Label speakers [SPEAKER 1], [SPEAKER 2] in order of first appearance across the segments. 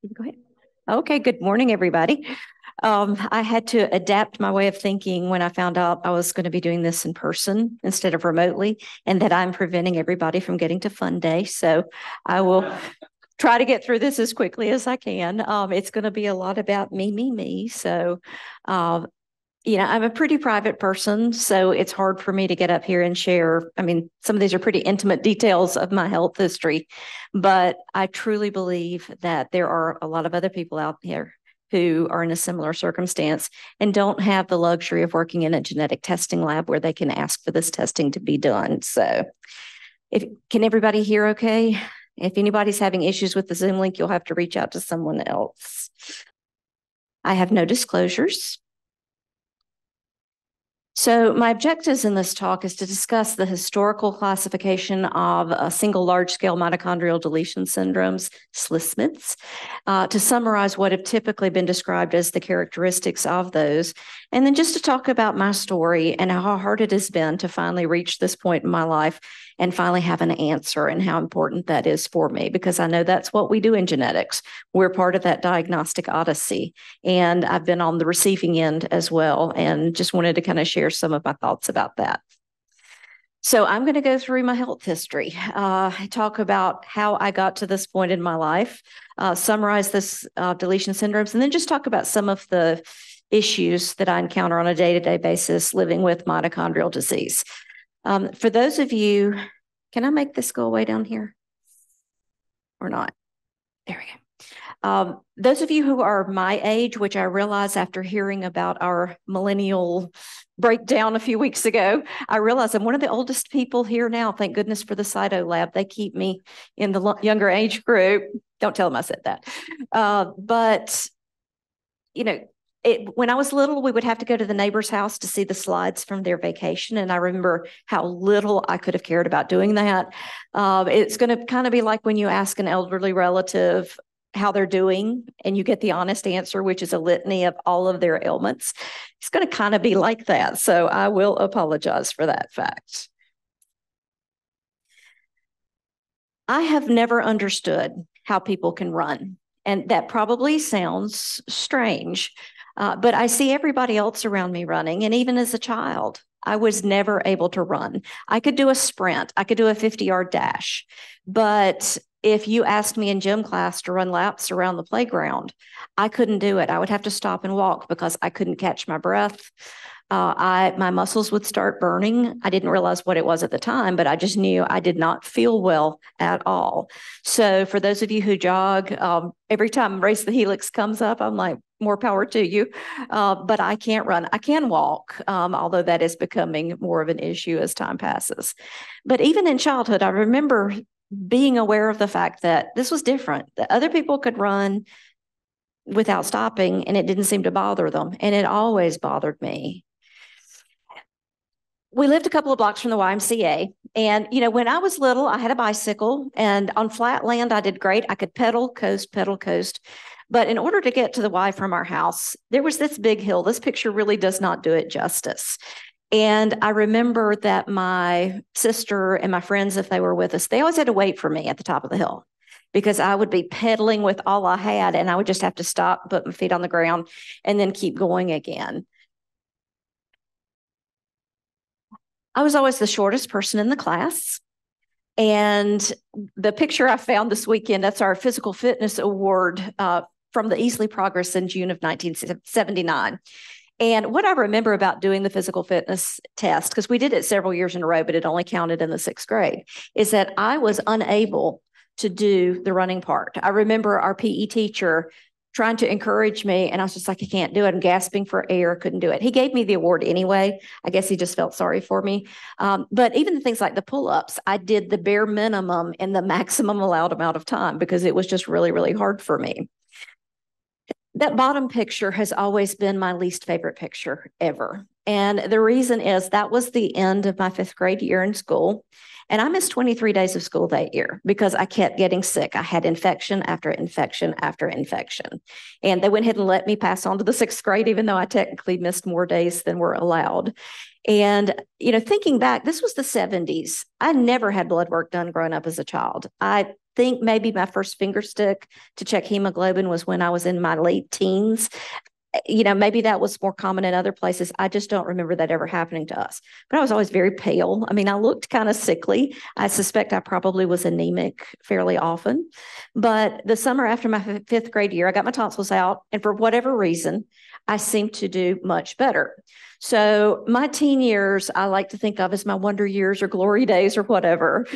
[SPEAKER 1] Go ahead. Okay, good morning, everybody. I had to adapt my way of thinking when I found out I was going to be doing this in person instead of remotely, and that I'm preventing everybody from getting to Fun Day. So I will try to get through this as quickly as I can. It's going to be a lot about me. So, uh, I'm a pretty private person, so it's hard for me to get up here and share. I mean, some of these are pretty intimate details of my health history, but I truly believe that there are a lot of other people out there who are in a similar circumstance and don't have the luxury of working in a genetic testing lab where they can ask for this testing to be done. So, if can everybody hear okay? If anybody's having issues with the Zoom link, you'll have to reach out to someone else. I have no disclosures. So my objectives in this talk is to discuss the historical classification of single large-scale mitochondrial deletion syndromes, SLSMIDs, to summarize what have typically been described as the characteristics of those, and then just to talk about my story and how hard it has been to finally reach this point in my life and finally have an answer and how important that is for me, because I know that's what we do in genetics. We're part of that diagnostic odyssey, and I've been on the receiving end as well, and just wanted to kind of share some of my thoughts about that. So I'm going to go through my health history, talk about how I got to this point in my life, summarize this deletion syndromes, and then just talk about some of the issues that I encounter on a day-to-day basis living with mitochondrial disease. For those of you, can I make this go away down here or not? There we go. Those of you who are my age, which I realize after hearing about our millennial breakdown a few weeks ago, I realize I'm one of the oldest people here now. Thank goodness for the Cyto Lab. They keep me in the younger age group. Don't tell them I said that. But, when I was little, we would have to go to the neighbor's house to see the slides from their vacation. And I remember how little I could have cared about doing that. It's going to kind of be like when you ask an elderly relative how they're doing and you get the honest answer, which is a litany of all of their ailments. It's going to kind of be like that. So I will apologize for that fact. I have never understood how people can run. And that probably sounds strange, but I see everybody else around me running. And even as a child, I was never able to run. I could do a sprint. I could do a 50-yard dash. But if you asked me in gym class to run laps around the playground, I couldn't do it. I would have to stop and walk because I couldn't catch my breath. My muscles would start burning. I didn't realize what it was at the time, but I just knew I did not feel well at all. So for those of you who jog, every time Race the Helix comes up, I'm like, more power to you. But I can't run. I can walk, although that is becoming more of an issue as time passes. But even in childhood, I remember being aware of the fact that this was different, that other people could run without stopping and it didn't seem to bother them. And it always bothered me. We lived a couple of blocks from the YMCA. And, when I was little, I had a bicycle, and on flat land, I did great. I could pedal, coast. But in order to get to the Y from our house, there was this big hill. This picture really does not do it justice. And I remember that my sister and my friends, if they were with us, they always had to wait for me at the top of the hill because I would be pedaling with all I had, and I would just have to stop, put my feet on the ground, and then keep going again. I was always the shortest person in the class. And the picture I found this weekend, that's our physical fitness award from the Easley Progress in June of 1979. And what I remember about doing the physical fitness test, because we did it several years in a row, but it only counted in the 6th grade, is that I was unable to do the running part. I remember our PE teacher trying to encourage me, and I was just like, I can't do it. I'm gasping for air, couldn't do it. He gave me the award anyway. I guess he just felt sorry for me. But even the things like the pull-ups, I did the bare minimum in the maximum allowed amount of time because it was just really, really hard for me. That bottom picture has always been my least favorite picture ever. And the reason is that was the end of my 5th grade year in school. And I missed 23 days of school that year because I kept getting sick. I had infection after infection after infection. And they went ahead and let me pass on to the sixth grade, even though I technically missed more days than were allowed. And, thinking back, this was the 70s. I never had blood work done growing up as a child. I think maybe my first finger stick to check hemoglobin was when I was in my late teens. Maybe that was more common in other places. I just don't remember that ever happening to us. But I was always very pale. I mean, I looked kind of sickly. I suspect I probably was anemic fairly often. But the summer after my fifth grade year, I got my tonsils out. And for whatever reason, I seemed to do much better. So my teen years, I like to think of as my wonder years or glory days or whatever.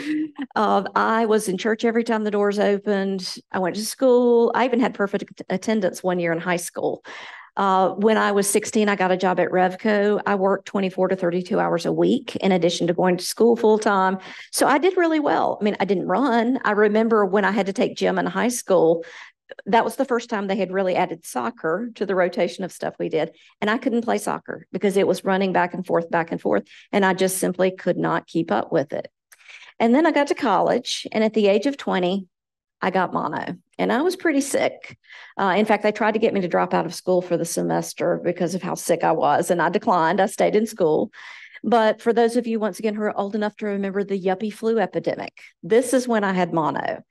[SPEAKER 1] I was in church every time the doors opened. I went to school. I even had perfect attendance one year in high school. When I was 16, I got a job at Revco. I worked 24 to 32 hours a week in addition to going to school full time. So I did really well. I mean, I didn't run. I remember when I had to take gym in high school, that was the first time they had really added soccer to the rotation of stuff we did. And I couldn't play soccer because it was running back and forth. And I just simply could not keep up with it. And then I got to college. And at the age of 20, I got mono. And I was pretty sick. In fact, they tried to get me to drop out of school for the semester because of how sick I was. And I declined. I stayed in school. But for those of you, once again, who are old enough to remember the yuppie flu epidemic, this is when I had mono.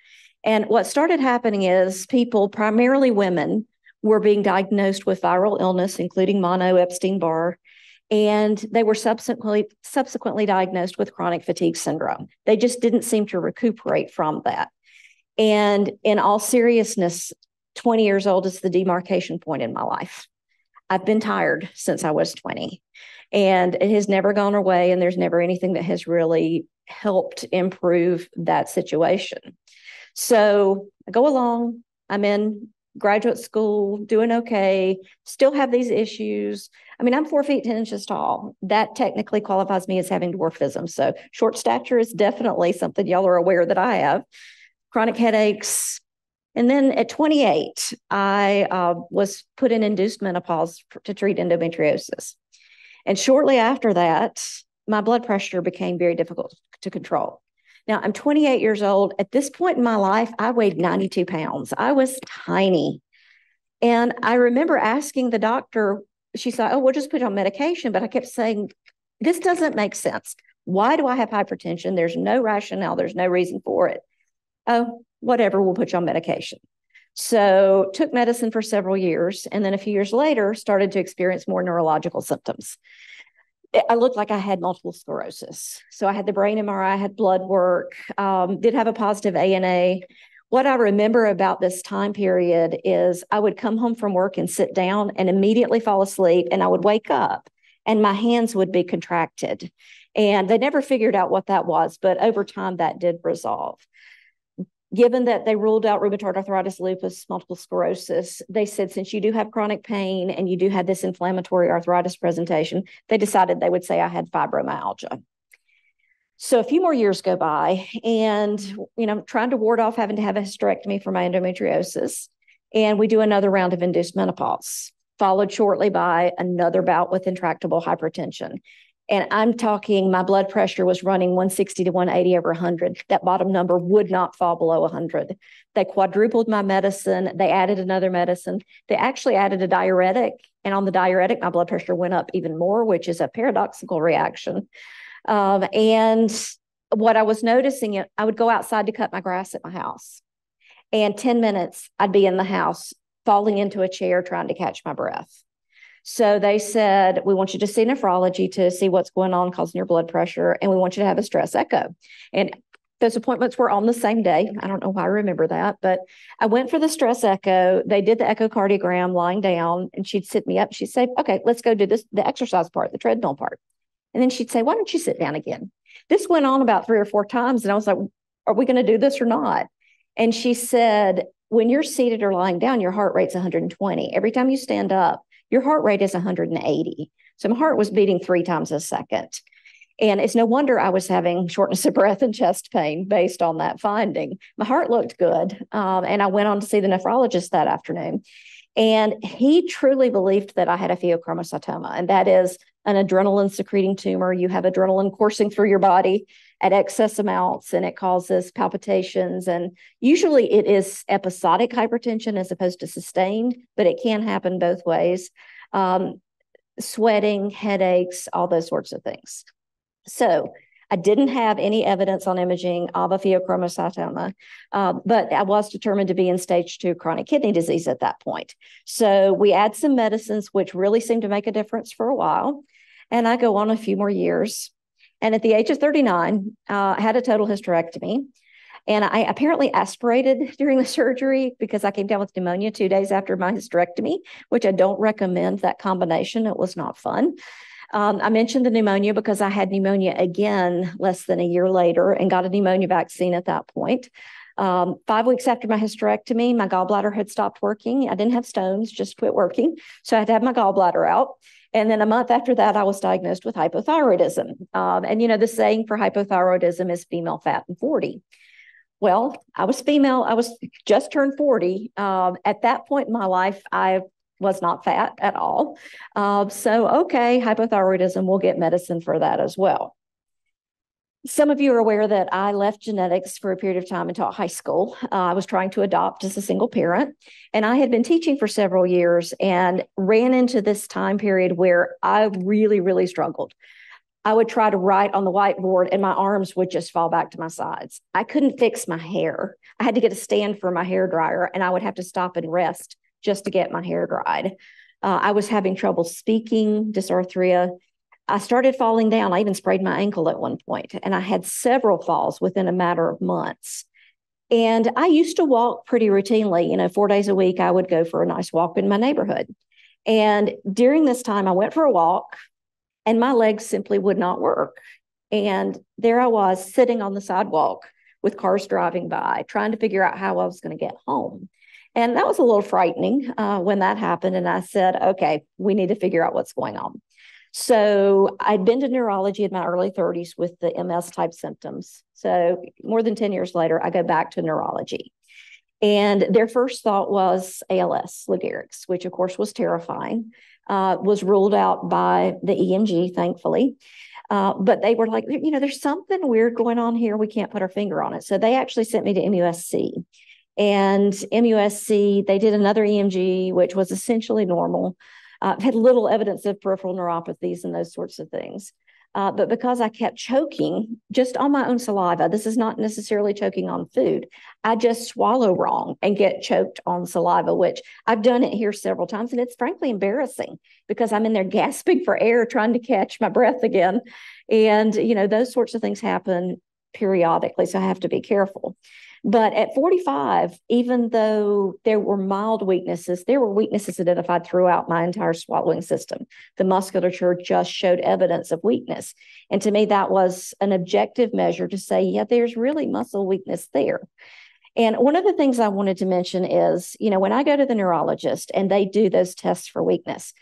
[SPEAKER 1] And what started happening is people, primarily women, were being diagnosed with viral illness, including mono, Epstein-Barr, and they were subsequently diagnosed with chronic fatigue syndrome. They just didn't seem to recuperate from that. And in all seriousness, 20 years old is the demarcation point in my life. I've been tired since I was 20, and it has never gone away, and there's never anything that has really helped improve that situation. So I go along, I'm in graduate school, doing okay, still have these issues. I mean, I'm 4 feet 10 inches tall. That technically qualifies me as having dwarfism. So short stature is definitely something y'all are aware that I have. Chronic headaches. And then at 28, I was put in induced menopause to treat endometriosis. And shortly after that, my blood pressure became very difficult to control. Now, I'm 28 years old. At this point in my life, I weighed 92 pounds. I was tiny. And I remember asking the doctor, she said, oh, we'll just put you on medication. But I kept saying, this doesn't make sense. Why do I have hypertension? There's no rationale. There's no reason for it. Oh, whatever, we'll put you on medication. So took medicine for several years. And then a few years later, started to experience more neurological symptoms. I looked like I had multiple sclerosis. So I had the brain MRI, I had blood work, did have a positive ANA. What I remember about this time period is I would come home from work and sit down and immediately fall asleep, and I would wake up and my hands would be contracted. And they never figured out what that was, but over time that did resolve. Given that they ruled out rheumatoid arthritis, lupus, multiple sclerosis, they said, since you do have chronic pain and you do have this inflammatory arthritis presentation, they decided they would say I had fibromyalgia. So a few more years go by, and, trying to ward off having to have a hysterectomy for my endometriosis. And we do another round of induced menopause, followed shortly by another bout with intractable hypertension. And I'm talking, my blood pressure was running 160 to 180 over 100. That bottom number would not fall below 100. They quadrupled my medicine. They added another medicine. They actually added a diuretic. And on the diuretic, my blood pressure went up even more, which is a paradoxical reaction. And what I was noticing, I would go outside to cut my grass at my house. And 10 minutes, I'd be in the house, falling into a chair, trying to catch my breath. So they said, we want you to see nephrology to see what's going on causing your blood pressure, and we want you to have a stress echo. And those appointments were on the same day. I don't know why I remember that, but I went for the stress echo. They did the echocardiogram lying down, and she'd sit me up. She'd say, okay, let's go do this, the exercise part, the treadmill part. And then she'd say, why don't you sit down again? This went on about 3 or 4 times, and I was like, are we going to do this or not? And she said, when you're seated or lying down, your heart rate's 120. Every time you stand up, your heart rate is 180. So my heart was beating 3 times a second. And it's no wonder I was having shortness of breath and chest pain based on that finding. My heart looked good. And I went on to see the nephrologist that afternoon. And he truly believed that I had a pheochromocytoma. And that is an adrenaline secreting tumor. You have adrenaline coursing through your body. at excess amounts, and it causes palpitations. And usually it is episodic hypertension as opposed to sustained, but it can happen both ways. Sweating, headaches, all those sorts of things. So I didn't have any evidence on imaging of a pheochromocytoma, but I was determined to be in stage 2 chronic kidney disease at that point. So we add some medicines, which really seemed to make a difference for a while. And I go on a few more years. And at the age of 39, I had a total hysterectomy. And I apparently aspirated during the surgery because I came down with pneumonia 2 days after my hysterectomy, which I don't recommend that combination. It was not fun. I mentioned the pneumonia because I had pneumonia again less than a year later and got a pneumonia vaccine at that point. 5 weeks after my hysterectomy, my gallbladder had stopped working. I didn't have stones, just quit working. So I had to have my gallbladder out. And then a month after that, I was diagnosed with hypothyroidism. And, you know, the saying for hypothyroidism is female fat and 40. Well, I was female. I was just turned 40. At that point in my life, I was not fat at all. Okay, hypothyroidism, we'll get medicine for that as well. Some of you are aware that I left genetics for a period of time until high school. I was trying to adopt as a single parent, and I had been teaching for several years and ran into this time period where I really, really struggled. I would try to write on the whiteboard and my arms would just fall back to my sides. I couldn't fix my hair. I had to get a stand for my hair dryer, and I would have to stop and rest just to get my hair dried. I was having trouble speaking, dysarthria. I started falling down. I even sprayed my ankle at one point, and I had several falls within a matter of months. And I used to walk pretty routinely. You know, 4 days a week, I would go for a nice walk in my neighborhood. And during this time, I went for a walk, and my legs simply would not work. And there I was sitting on the sidewalk with cars driving by, trying to figure out how I was going to get home. And that was a little frightening when that happened. And I said, okay, we need to figure out what's going on. So I'd been to neurology in my early 30s with the MS type symptoms. So more than 10 years later, I go back to neurology. And their first thought was ALS, Lou Gehrig's, which of course was terrifying. Was ruled out by the EMG, thankfully. But they were like, you know, there's something weird going on here. We can't put our finger on it. So they actually sent me to MUSC. And MUSC, they did another EMG, which was essentially normal. Had little evidence of peripheral neuropathies and those sorts of things. But because I kept choking just on my own saliva, this is not necessarily choking on food. I just swallow wrong and get choked on saliva, which I've done it here several times. And it's frankly embarrassing because I'm in there gasping for air, trying to catch my breath again. And, you know, those sorts of things happen periodically. So I have to be careful. But at 45, even though there were mild weaknesses, there were weaknesses identified throughout my entire swallowing system. The musculature just showed evidence of weakness. And to me, that was an objective measure to say, yeah, there's really muscle weakness there. And one of the things I wanted to mention is, you know, when I go to the neurologist and they do those tests for weakness,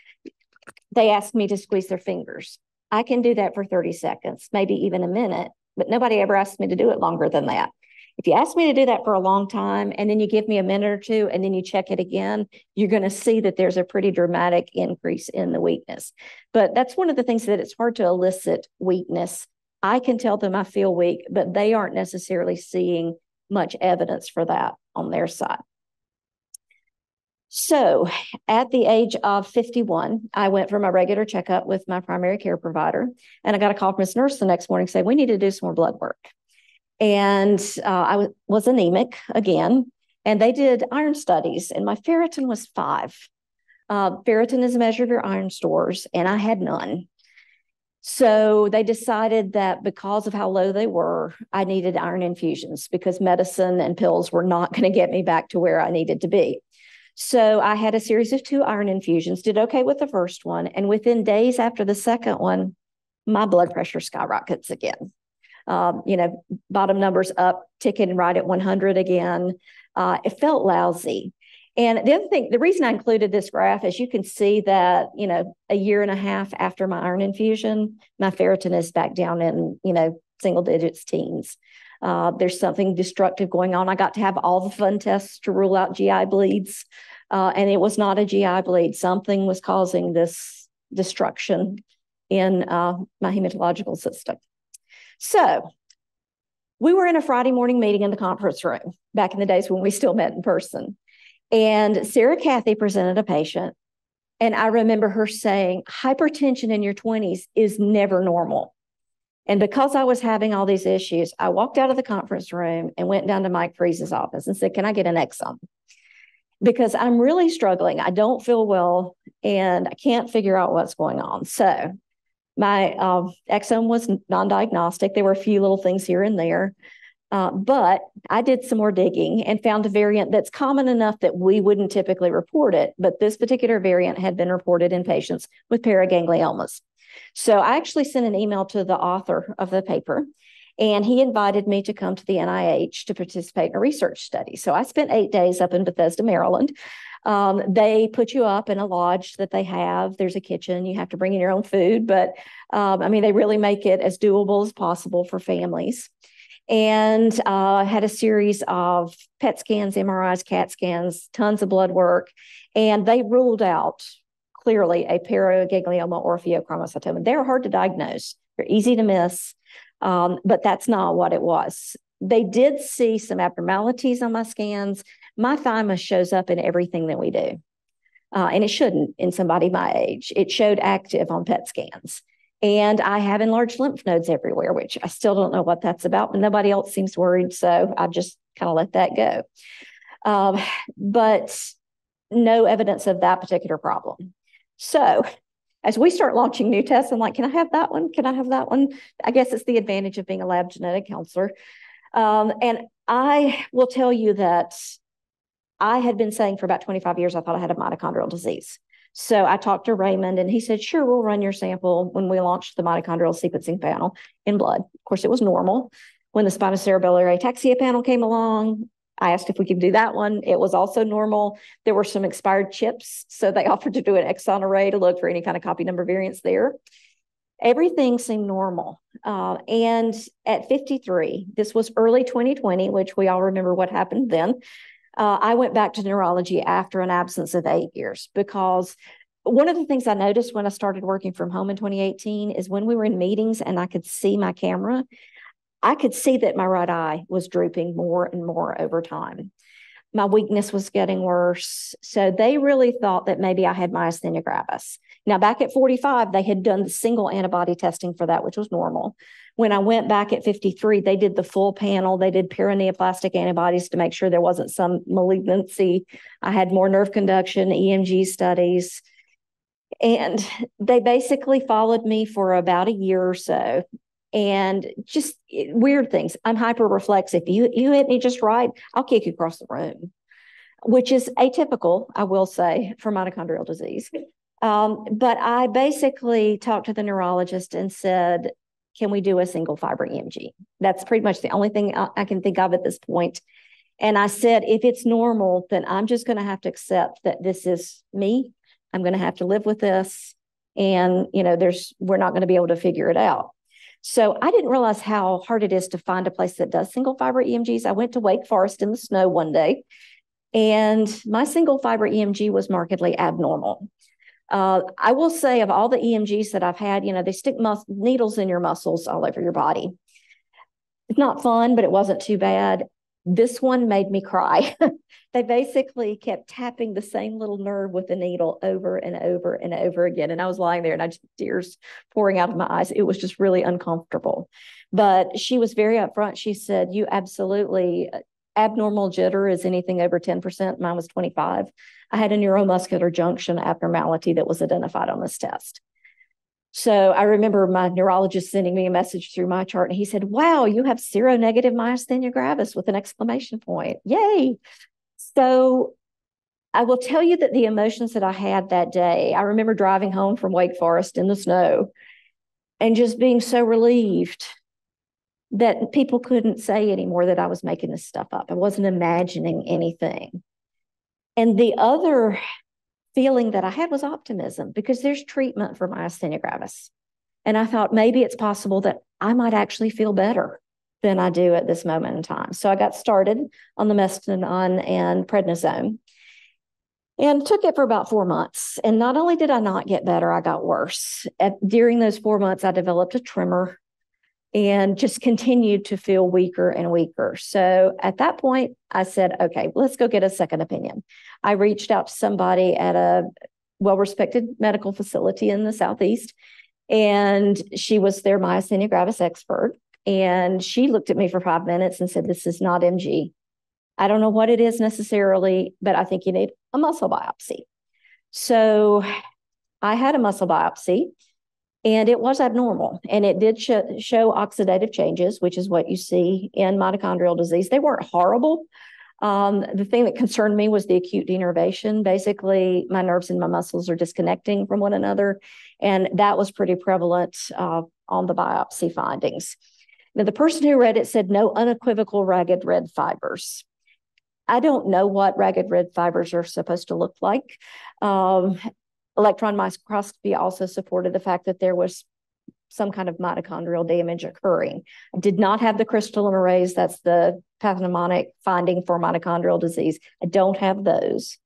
[SPEAKER 1] they ask me to squeeze their fingers. I can do that for 30 seconds, maybe even a minute, but nobody ever asked me to do it longer than that. If you ask me to do that for a long time and then you give me a minute or two and then you check it again, you're going to see that there's a pretty dramatic increase in the weakness. But that's one of the things that it's hard to elicit weakness. I can tell them I feel weak, but they aren't necessarily seeing much evidence for that on their side. So at the age of 51, I went for my regular checkup with my primary care provider, and I got a call from his nurse the next morning saying, we need to do some more blood work. And I was anemic again, and they did iron studies, and my ferritin was 5. Ferritin is a measure of your iron stores, and I had none. So they decided that because of how low they were, I needed iron infusions because medicine and pills were not going to get me back to where I needed to be. So I had a series of 2 iron infusions, did okay with the first one, and within days after the second one, my blood pressure skyrockets again. You know, bottom numbers up, ticking right at 100 again. It felt lousy. And the other thing, the reason I included this graph is you can see that, you know, a year and a half after my iron infusion, my ferritin is back down in, you know, single digits, teens. There's something destructive going on. I got to have all the fun tests to rule out GI bleeds. And it was not a GI bleed. Something was causing this destruction in my hematological system. So We were in a Friday morning meeting in the conference room back in the days when we still met in person. And Sarah Cathy presented a patient. And I remember her saying, hypertension in your 20s is never normal. And because I was having all these issues, I walked out of the conference room and went down to Mike Freese's office and said, can I get an exome? Because I'm really struggling. I don't feel well and I can't figure out what's going on. So my exome was non-diagnostic. There were a few little things here and there. But I did some more digging and found a variant that's common enough that we wouldn't typically report it. But this particular variant had been reported in patients with paragangliomas. So I actually sent an email to the author of the paper, and he invited me to come to the NIH to participate in a research study. So I spent 8 days up in Bethesda, Maryland. They put you up in a lodge that they have. There's a kitchen. You have to bring in your own food. But they really make it as doable as possible for families. And had a series of PET scans, MRIs, CAT scans, tons of blood work. And they ruled out clearly a paraganglioma or pheochromocytoma. They're hard to diagnose. They're easy to miss, but that's not what it was. They did see some abnormalities on my scans. My thymus shows up in everything that we do, and it shouldn't in somebody my age. It showed active on PET scans. And I have enlarged lymph nodes everywhere, which I still don't know what that's about, but nobody else seems worried, so I just kind of let that go. But no evidence of that particular problem. So as we start launching new tests, I'm like, can I have that one? Can I have that one? I guess it's the advantage of being a lab genetic counselor. And I will tell you that I had been saying for about 25 years, I thought I had a mitochondrial disease. So I talked to Raymond and he said, sure, we'll run your sample when we launched the mitochondrial sequencing panel in blood. Of course, it was normal. When the spinocerebellar ataxia panel came along, I asked if we could do that one. It was also normal. There were some expired chips, so they offered to do an exon array to look for any kind of copy number variants there. Everything seemed normal. And at 53, this was early 2020, which we all remember what happened then. I went back to neurology after an absence of 8 years because one of the things I noticed when I started working from home in 2018 is when we were in meetings and I could see my camera, I could see that my right eye was drooping more and more over time. My weakness was getting worse. So they really thought that maybe I had myasthenia gravis. Now, back at 45, they had done the single antibody testing for that, which was normal. When I went back at 53, they did the full panel. They did paraneoplastic antibodies to make sure there wasn't some malignancy. I had more nerve conduction, EMG studies. And they basically followed me for about a year or so. And just weird things. I'm hyper reflexive. You hit me just right, I'll kick you across the room, which is atypical, I will say, for mitochondrial disease. But I basically talked to the neurologist and said, can we do a single fiber EMG? That's pretty much the only thing I can think of at this point. And I said, if it's normal, then I'm just going to have to accept that this is me. I'm going to have to live with this. And, we're not going to be able to figure it out. So I didn't realize how hard it is to find a place that does single fiber EMGs. I went to Wake Forest in the snow one day, and my single fiber EMG was markedly abnormal. I will say of all the EMGs that I've had, they stick needles in your muscles all over your body. It's not fun, but it wasn't too bad. This one made me cry. They basically kept tapping the same little nerve with the needle over and over and over again. And I was lying there and I just tears pouring out of my eyes. It was just really uncomfortable. But she was very upfront. She said, you absolutely, abnormal jitter is anything over 10%. Mine was 25. I had a neuromuscular junction abnormality that was identified on this test. So I remember my neurologist sending me a message through my chart, and he said, wow, you have seronegative myasthenia gravis with an exclamation point. Yay. So I will tell you that the emotions that I had that day, I remember driving home from Wake Forest in the snow and just being so relieved that people couldn't say anymore that I was making this stuff up. I wasn't imagining anything. And the other feeling that I had was optimism, because there's treatment for myasthenia gravis. And I thought maybe it's possible that I might actually feel better than I do at this moment in time. So I got started on the mestinon and prednisone and took it for about 4 months. And not only did I not get better, I got worse. During those 4 months, I developed a tremor and just continued to feel weaker and weaker. So at that point, I said, okay, let's go get a second opinion. I reached out to somebody at a well-respected medical facility in the Southeast, and she was their myasthenia gravis expert. And she looked at me for 5 minutes and said, this is not MG. I don't know what it is necessarily, but I think you need a muscle biopsy. So I had a muscle biopsy, and it was abnormal, and it did show oxidative changes, which is what you see in mitochondrial disease. They weren't horrible. The thing that concerned me was the acute denervation. Basically, my nerves and my muscles are disconnecting from one another, and that was pretty prevalent on the biopsy findings. Now, the person who read it said no unequivocal ragged red fibers. I don't know what ragged red fibers are supposed to look like. Electron microscopy also supported the fact that there was some kind of mitochondrial damage occurring. I did not have the crystalline arrays. That's the pathognomonic finding for mitochondrial disease. I don't have those.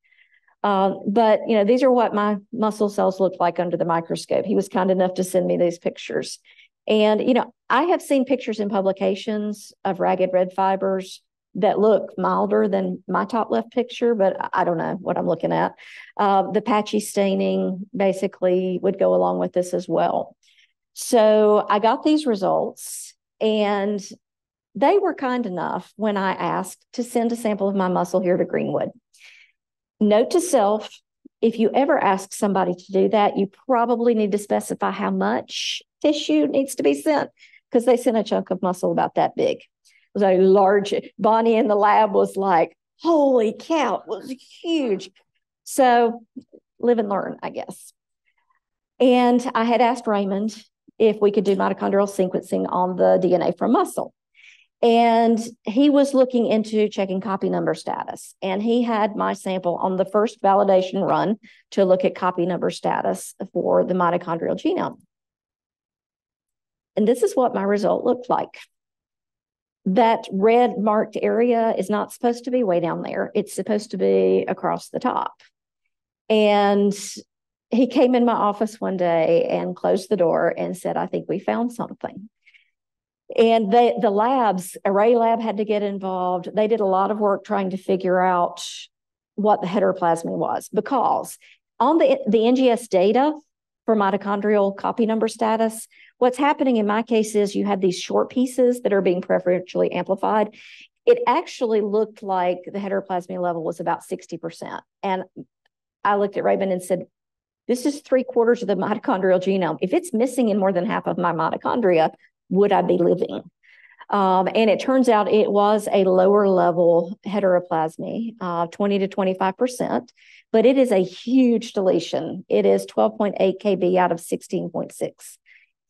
[SPEAKER 1] But, these are what my muscle cells looked like under the microscope. He was kind enough to send me these pictures. And, I have seen pictures in publications of ragged red fibers that look milder than my top left picture, but I don't know what I'm looking at. The patchy staining basically would go along with this as well. So I got these results, and they were kind enough when I asked to send a sample of my muscle here to Greenwood. Note to self, if you ever ask somebody to do that, you probably need to specify how much tissue needs to be sent, because they sent a chunk of muscle about that big. It was a large, Bonnie in the lab was like, holy cow, it was huge. So live and learn, I guess. And I had asked Raymond if we could do mitochondrial sequencing on the DNA from muscle. And he was looking into checking copy number status. And he had my sample on the first validation run to look at copy number status for the mitochondrial genome. And this is what my result looked like. That red marked area is not supposed to be way down there. It's supposed to be across the top. And he came in my office one day and closed the door and said, I think we found something. And the labs, Array Lab had to get involved. They did a lot of work trying to figure out what the heteroplasmy was, because on the NGS data for mitochondrial copy number status, what's happening in my case is you have these short pieces that are being preferentially amplified. It actually looked like the heteroplasmy level was about 60%. And I looked at Raymond and said, this is 3/4 of the mitochondrial genome. If it's missing in more than half of my mitochondria, would I be living? And it turns out it was a lower level heteroplasmy, 20 to 25%, but it is a huge deletion. It is 12.8 kb out of 16.6,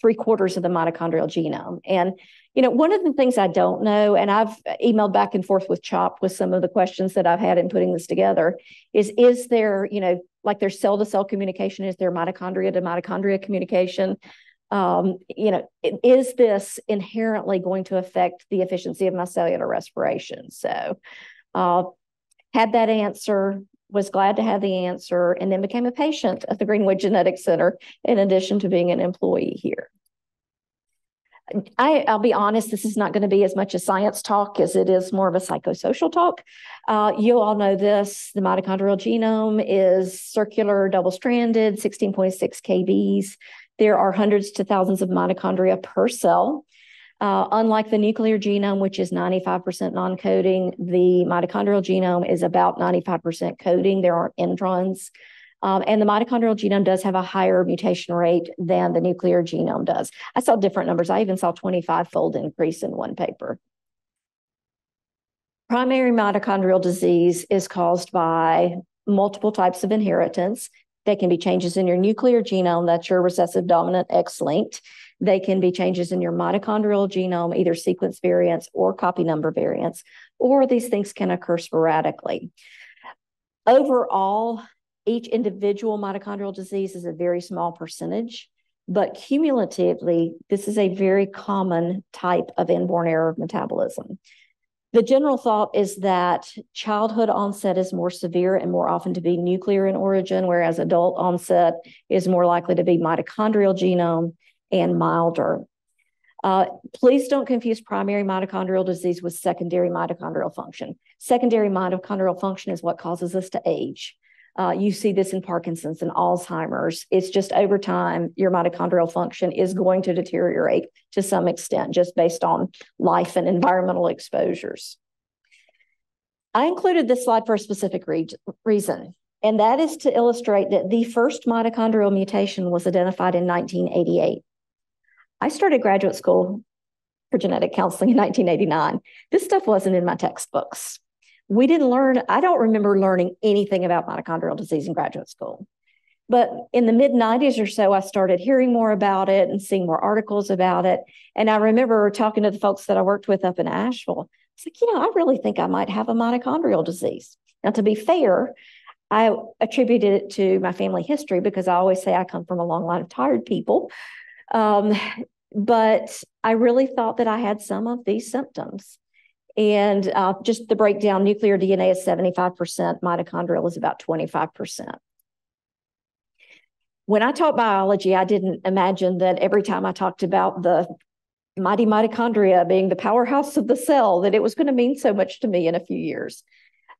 [SPEAKER 1] 3/4 of the mitochondrial genome. And, one of the things I don't know, and I've emailed back and forth with CHOP with some of the questions that I've had in putting this together, is there, like there's cell-to-cell communication, is there mitochondria to mitochondria communication? Is this inherently going to affect the efficiency of my cellular respiration? So had that answer, was glad to have the answer, and then became a patient at the Greenwood Genetic Center in addition to being an employee here. I'll be honest, this is not going to be as much a science talk as it is more of a psychosocial talk. You all know this, the mitochondrial genome is circular, double-stranded, 16.6 kbs. There are hundreds to thousands of mitochondria per cell. Unlike the nuclear genome, which is 95% non-coding, the mitochondrial genome is about 95% coding. There aren't introns. And the mitochondrial genome does have a higher mutation rate than the nuclear genome does. I saw different numbers. I even saw 25-fold increase in one paper. Primary mitochondrial disease is caused by multiple types of inheritance. They can be changes in your nuclear genome, that's your recessive dominant X-linked. They can be changes in your mitochondrial genome, either sequence variants or copy number variants, or these things can occur sporadically. Overall, each individual mitochondrial disease is a very small percentage, but cumulatively, this is a very common type of inborn error of metabolism. The general thought is that childhood onset is more severe and more often to be nuclear in origin, whereas adult onset is more likely to be mitochondrial genome and milder. Please don't confuse primary mitochondrial disease with secondary mitochondrial function. Secondary mitochondrial function is what causes us to age. You see this in Parkinson's and Alzheimer's. It's just over time, your mitochondrial function is going to deteriorate to some extent just based on life and environmental exposures. I included this slide for a specific reason, and that is to illustrate that the first mitochondrial mutation was identified in 1988. I started graduate school for genetic counseling in 1989. This stuff wasn't in my textbooks. We didn't learn, I don't remember learning anything about mitochondrial disease in graduate school. But in the mid-90s or so, I started hearing more about it and seeing more articles about it. And I remember talking to the folks that I worked with up in Asheville. It's like, I really think I might have a mitochondrial disease. Now, to be fair, I attributed it to my family history because I always say I come from a long line of tired people. But I really thought that I had some of these symptoms. And just the breakdown, nuclear DNA is 75%, mitochondrial is about 25%. When I taught biology, I didn't imagine that every time I talked about the mighty mitochondria being the powerhouse of the cell, that it was going to mean so much to me in a few years.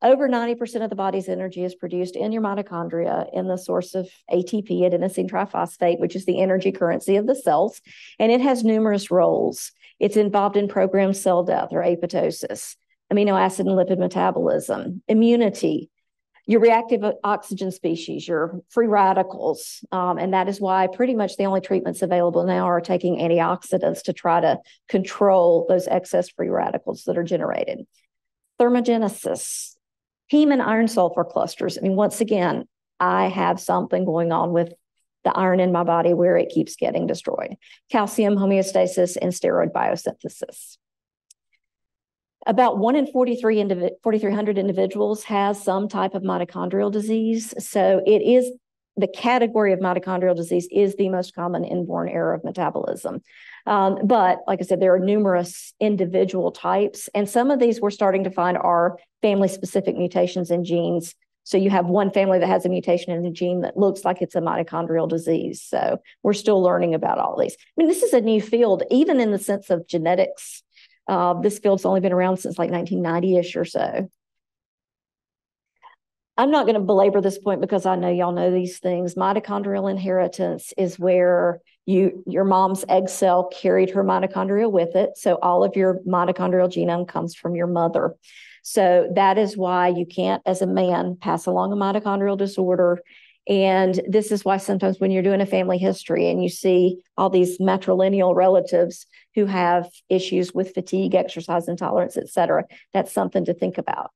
[SPEAKER 1] Over 90% of the body's energy is produced in your mitochondria in the source of ATP, adenosine triphosphate, which is the energy currency of the cells. And it has numerous roles. It's involved in programmed cell death or apoptosis, amino acid and lipid metabolism, immunity, your reactive oxygen species, your free radicals. And that is why pretty much the only treatments available now are taking antioxidants to try to control those excess free radicals that are generated. Thermogenesis, heme and iron sulfur clusters. I mean, once again, I have something going on with the iron in my body where it keeps getting destroyed. Calcium homeostasis and steroid biosynthesis. About 1 in 4,300 individuals has some type of mitochondrial disease. So it is the category of mitochondrial disease is the most common inborn error of metabolism. But like I said, there are numerous individual types, and some of these we're starting to find are family-specific mutations in genes. So you have one family that has a mutation in a gene that looks like it's a mitochondrial disease. So we're still learning about all these. I mean, this is a new field, even in the sense of genetics. This field's only been around since like 1990-ish or so. I'm not going to belabor this point because I know y'all know these things. Mitochondrial inheritance is where your mom's egg cell carried her mitochondria with it. So all of your mitochondrial genome comes from your mother. So that is why you can't, as a man, pass along a mitochondrial disorder. And this is why sometimes when you're doing a family history and you see all these matrilineal relatives who have issues with fatigue, exercise intolerance, et cetera, that's something to think about.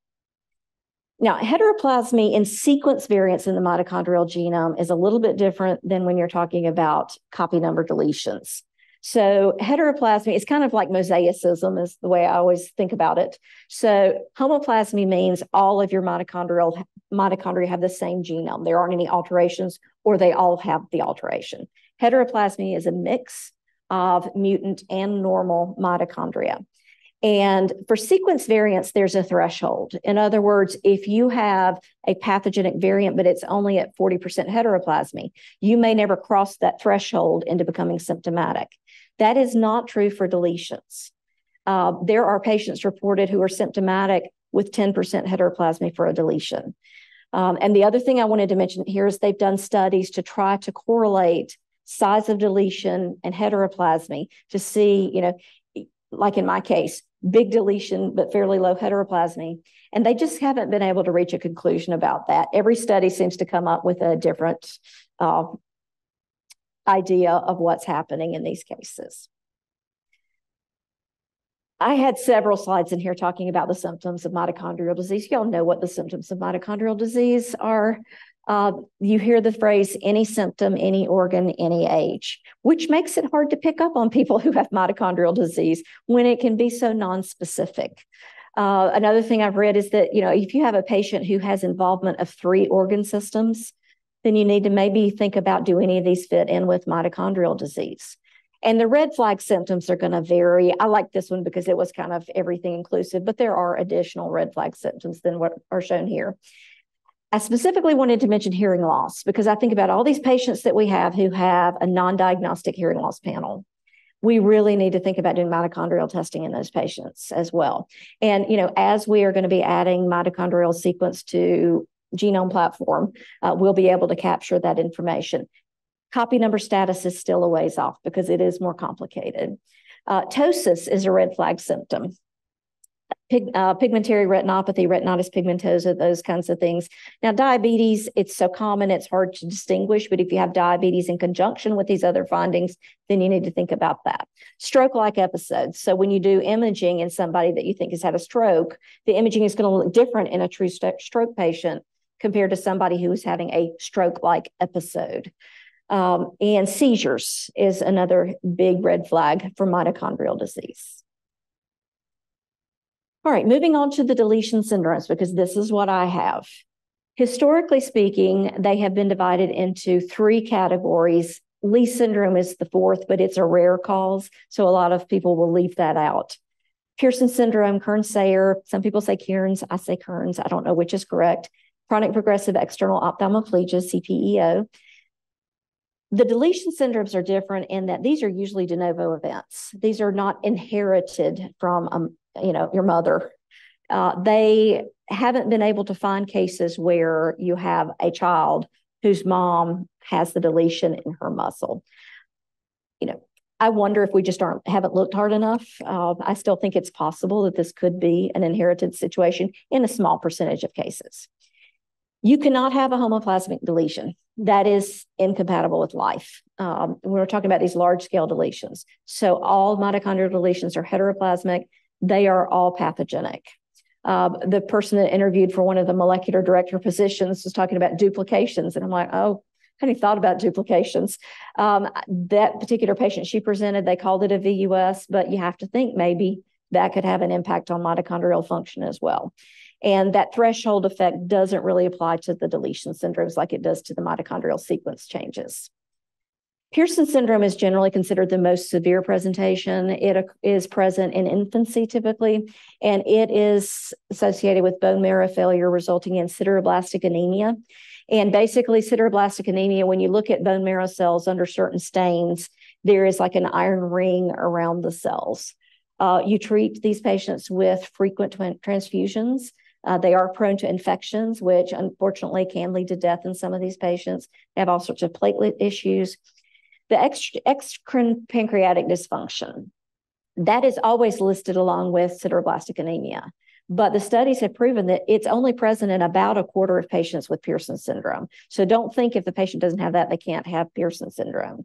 [SPEAKER 1] Now, heteroplasmy in sequence variants in the mitochondrial genome is a little bit different than when you're talking about copy number deletions. So heteroplasmy is kind of like mosaicism is the way I always think about it. So homoplasmy means all of your mitochondria have the same genome. There aren't any alterations, or they all have the alteration. Heteroplasmy is a mix of mutant and normal mitochondria. And for sequence variants, there's a threshold. In other words, if you have a pathogenic variant, but it's only at 40% heteroplasmy, you may never cross that threshold into becoming symptomatic. That is not true for deletions. There are patients reported who are symptomatic with 10% heteroplasmy for a deletion. And the other thing I wanted to mention here is they've done studies to try to correlate size of deletion and heteroplasmy to see, like in my case, big deletion, but fairly low heteroplasmy. And they just haven't been able to reach a conclusion about that. Every study seems to come up with a different idea of what's happening in these cases. I had several slides in here talking about the symptoms of mitochondrial disease. Y'all know what the symptoms of mitochondrial disease are. You hear the phrase, any symptom, any organ, any age, which makes it hard to pick up on people who have mitochondrial disease when it can be so nonspecific. Another thing I've read is that, if you have a patient who has involvement of 3 organ systems, then you need to maybe think about, do any of these fit in with mitochondrial disease? And the red flag symptoms are going to vary. I like this one because it was kind of everything inclusive, but there are additional red flag symptoms than what are shown here. I specifically wanted to mention hearing loss because I think about all these patients that we have who have a non-diagnostic hearing loss panel. we really need to think about doing mitochondrial testing in those patients as well. And, as we are going to be adding mitochondrial sequence to genome platform, we'll be able to capture that information. Copy number status is still a ways off because it is more complicated. Ptosis is a red flag symptom. Pigmentary retinopathy, retinitis pigmentosa, those kinds of things. Now, diabetes, it's so common, it's hard to distinguish, but if you have diabetes in conjunction with these other findings, then you need to think about that. Stroke-like episodes. So when you do imaging in somebody that you think has had a stroke, the imaging is going to look different in a true stroke patient compared to somebody who is having a stroke-like episode. And seizures is another big red flag for mitochondrial disease. All right, moving on to the deletion syndromes, because this is what I have. Historically speaking, they have been divided into 3 categories. Lee syndrome is the 4th, but it's a rare cause, so a lot of people will leave that out. Pearson syndrome, Kearns-Sayre, some people say Kearns, I say Kearns, I don't know which is correct. Chronic progressive external ophthalmoplegia, CPEO. The deletion syndromes are different in that these are usually de novo events. These are not inherited from your mother. They haven't been able to find cases where you have a child whose mom has the deletion in her muscle. I wonder if we just haven't looked hard enough. I still think it's possible that this could be an inherited situation in a small percentage of cases. You cannot have a homoplasmic deletion. That is incompatible with life. We're talking about these large-scale deletions. So all mitochondrial deletions are heteroplasmic. They are all pathogenic. The person that interviewed for one of the molecular director positions was talking about duplications. And I'm like, oh, I hadn't thought about duplications. That particular patient she presented, they called it a VUS, but you have to think maybe that could have an impact on mitochondrial function as well. And that threshold effect doesn't really apply to the deletion syndromes like it does to the mitochondrial sequence changes. Pearson syndrome is generally considered the most severe presentation. It is present in infancy typically, and it is associated with bone marrow failure resulting in sideroblastic anemia. And basically sideroblastic anemia, when you look at bone marrow cells under certain stains, there is like an iron ring around the cells. You treat these patients with frequent transfusions. They are prone to infections, which unfortunately can lead to death in some of these patients. They have all sorts of platelet issues. The exocrine pancreatic dysfunction, that is always listed along with sideroblastic anemia. But the studies have proven that it's only present in about a quarter of patients with Pearson syndrome. So don't think if the patient doesn't have that, they can't have Pearson syndrome.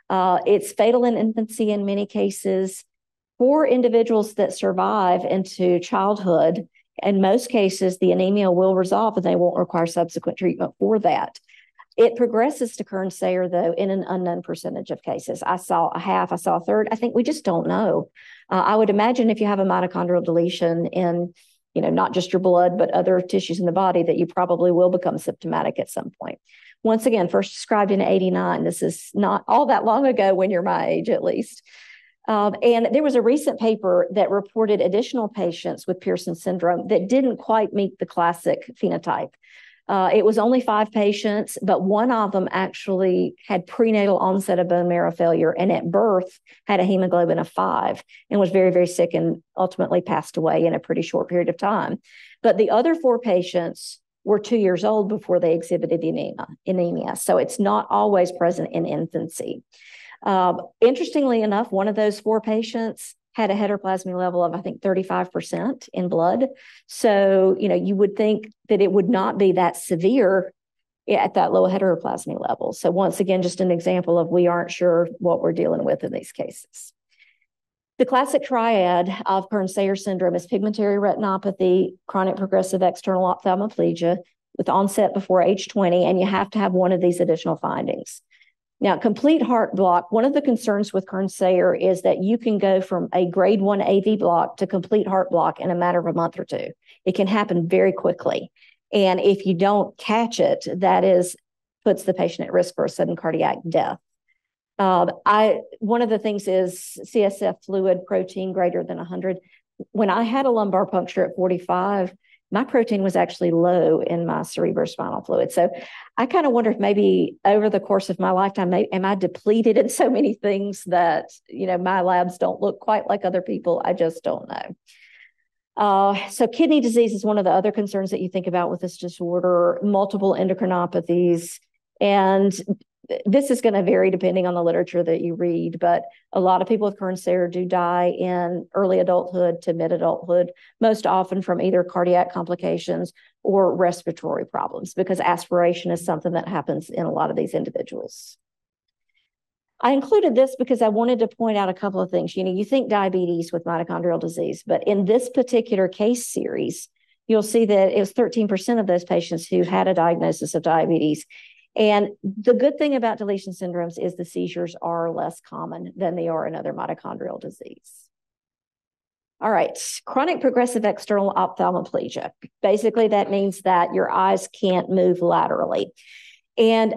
[SPEAKER 1] It's fatal in infancy in many cases. For individuals that survive into childhood, in most cases, the anemia will resolve and they won't require subsequent treatment for that. It progresses to Kearns-Sayre, though, in an unknown percentage of cases. I saw a half, I saw a third. I think we just don't know. I would imagine if you have a mitochondrial deletion in, not just your blood, but other tissues in the body, that you probably will become symptomatic at some point. Once again, first described in '89. This is not all that long ago when you're my age, at least. And there was a recent paper that reported additional patients with Pearson syndrome that didn't quite meet the classic phenotype. It was only 5 patients, but one of them actually had prenatal onset of bone marrow failure and at birth had a hemoglobin of 5 and was very, very sick and ultimately passed away in a pretty short period of time. But the other 4 patients were 2 years old before they exhibited the anemia. So it's not always present in infancy. Interestingly enough, one of those 4 patients had a heteroplasmy level of, I think, 35% in blood. So, you would think that it would not be that severe at that low heteroplasmy level. So once again, just an example of we aren't sure what we're dealing with in these cases. The classic triad of Kearns-Sayre syndrome is pigmentary retinopathy, chronic progressive external ophthalmoplegia with onset before age 20, and you have to have one of these additional findings. Now, complete heart block, one of the concerns with Kearns-Sayre is that you can go from a grade 1 AV block to complete heart block in a matter of a month or 2. It can happen very quickly. And if you don't catch it, puts the patient at risk for a sudden cardiac death. One of the things is CSF fluid protein greater than 100. When I had a lumbar puncture at 45, my protein was actually low in my cerebrospinal fluid. So I kind of wonder if maybe over the course of my lifetime, am I depleted in so many things that, my labs don't look quite like other people? I just don't know. So kidney disease is one of the other concerns that you think about with this disorder, multiple endocrinopathies. And this is going to vary depending on the literature that you read, but a lot of people with Kern-Sayre do die in early adulthood to mid-adulthood, most often from either cardiac complications or respiratory problems, because aspiration is something that happens in a lot of these individuals. I included this because I wanted to point out a couple of things. You think diabetes with mitochondrial disease, but in this particular case series, you'll see that it was 13% of those patients who had a diagnosis of diabetes. And the good thing about deletion syndromes is the seizures are less common than they are in other mitochondrial disease. All right, chronic progressive external ophthalmoplegia. Basically, that means that your eyes can't move laterally. And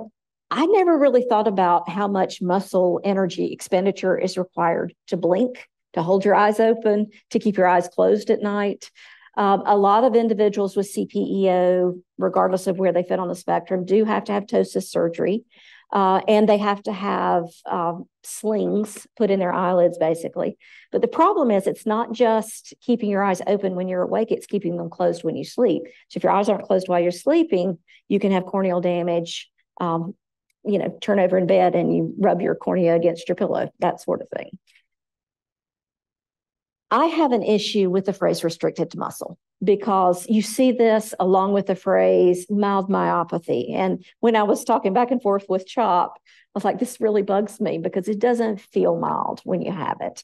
[SPEAKER 1] I never really thought about how much muscle energy expenditure is required to blink, to hold your eyes open, to keep your eyes closed at night. A lot of individuals with CPEO, regardless of where they fit on the spectrum, do have to have ptosis surgery, and they have to have slings put in their eyelids, basically. But the problem is it's not just keeping your eyes open when you're awake, it's keeping them closed when you sleep. So if your eyes aren't closed while you're sleeping, you can have corneal damage, turn over in bed and you rub your cornea against your pillow, that sort of thing. I have an issue with the phrase restricted to muscle because you see this along with the phrase mild myopathy. And when I was talking back and forth with CHOP, I was like, this really bugs me because it doesn't feel mild when you have it.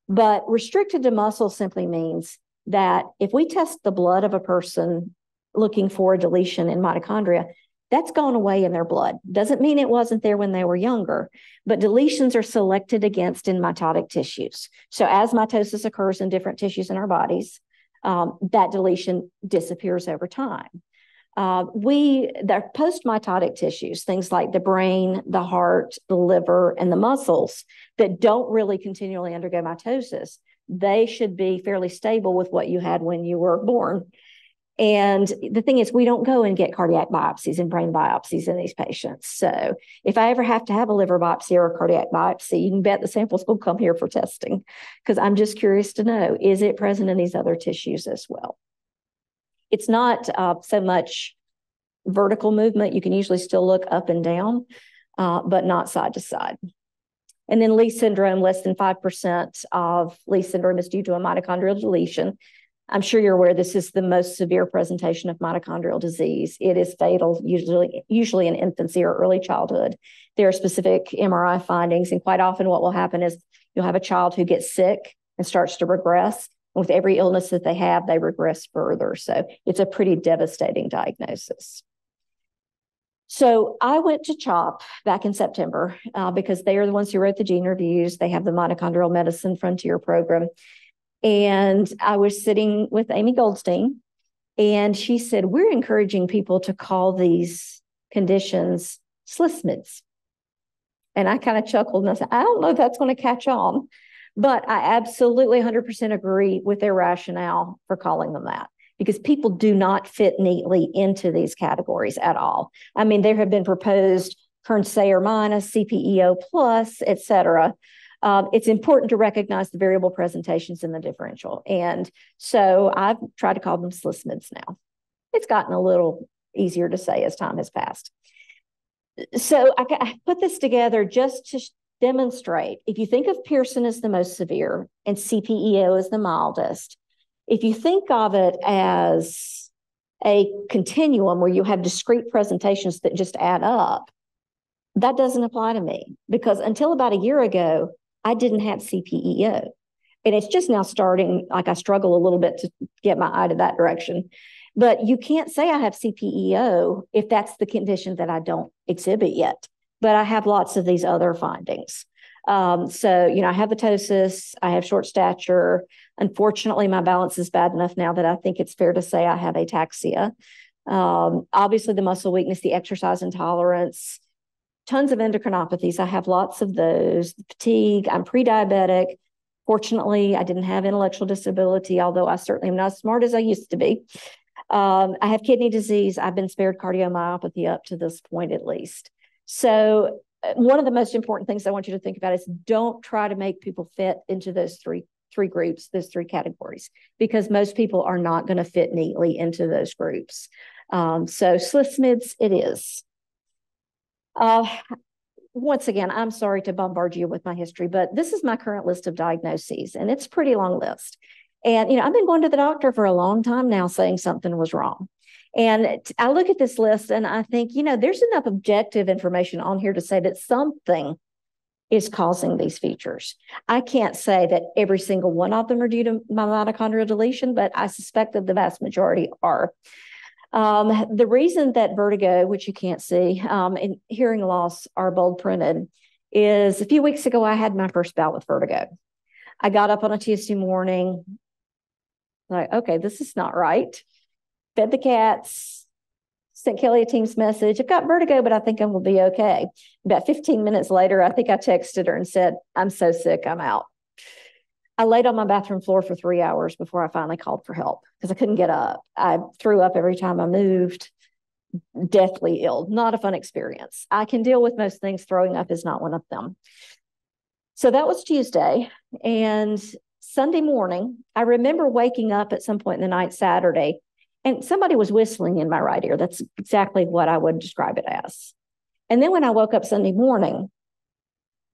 [SPEAKER 1] But restricted to muscle simply means that if we test the blood of a person looking for a deletion in mitochondria, that's gone away in their blood. Doesn't mean it wasn't there when they were younger, but deletions are selected against in mitotic tissues. So as mitosis occurs in different tissues in our bodies, that deletion disappears over time. The post-mitotic tissues, things like the brain, the heart, the liver, and the muscles that don't really continually undergo mitosis, they should be fairly stable with what you had when you were born. And the thing is, we don't go and get cardiac biopsies and brain biopsies in these patients. So if I ever have to have a liver biopsy or a cardiac biopsy, you can bet the samples will come here for testing because I'm just curious to know, is it present in these other tissues as well? It's not so much vertical movement. You can usually still look up and down, but not side to side. And then Leigh syndrome, less than 5% of Leigh syndrome is due to a mitochondrial deletion. I'm sure you're aware this is the most severe presentation of mitochondrial disease. It is fatal, usually in infancy or early childhood. There are specific MRI findings, and quite often what will happen is you'll have a child who gets sick and starts to regress. And with every illness that they have, they regress further. So it's a pretty devastating diagnosis. So I went to CHOP back in September because they are the ones who wrote the gene reviews. They have the Mitochondrial Medicine Frontier program. And I was sitting with Amy Goldstein, and she said, we're encouraging people to call these conditions SLSMIDs. And I kind of chuckled and I said, I don't know if that's going to catch on, but I absolutely 100% agree with their rationale for calling them that because people do not fit neatly into these categories at all. I mean, there have been proposed Kern-Sayre minus, CPEO plus, et cetera. It's important to recognize the variable presentations in the differential. And so I've tried to call them SLSMIDs now. It's gotten a little easier to say as time has passed. So I put this together just to demonstrate, if you think of Pearson as the most severe and CPEO as the mildest, if you think of it as a continuum where you have discrete presentations that just add up, that doesn't apply to me because until about a year ago, I didn't have CPEO. And it's just now starting, like I struggle a little bit to get my eye to that direction. But you can't say I have CPEO if that's the condition that I don't exhibit yet. But I have lots of these other findings. So, I have ptosis, I have short stature. Unfortunately, my balance is bad enough now that I think it's fair to say I have ataxia. Obviously, the muscle weakness, the exercise intolerance, tons of endocrinopathies. I have lots of those. Fatigue, I'm pre-diabetic. Fortunately, I didn't have intellectual disability, although I certainly am not as smart as I used to be. I have kidney disease. I've been spared cardiomyopathy up to this point, at least. So one of the most important things I want you to think about is don't try to make people fit into those three groups, those three categories, because most people are not going to fit neatly into those groups. So SLSMIDs, it is. Once again, I'm sorry to bombard you with my history, but this is my current list of diagnoses, and it's a pretty long list. And, I've been going to the doctor for a long time now saying something was wrong. And I look at this list and I think, there's enough objective information on here to say that something is causing these features. I can't say that every single one of them are due to my mitochondrial deletion, but I suspect that the vast majority are. The reason that vertigo, which you can't see, and hearing loss are bold printed, is a few weeks ago, I had my first bout with vertigo. I got up on a Tuesday morning, like, okay, this is not right. Fed the cats, sent Kelly a Teams message. I've got vertigo, but I think I'm going to be okay. About 15 minutes later, I think I texted her and said, I'm so sick, I'm out. I laid on my bathroom floor for 3 hours before I finally called for help because I couldn't get up. I threw up every time I moved, deathly ill. Not a fun experience. I can deal with most things. Throwing up is not one of them. So that was Tuesday. And Sunday morning, I remember waking up at some point in the night Saturday, and somebody was whistling in my right ear. That's exactly what I would describe it as. And then when I woke up Sunday morning,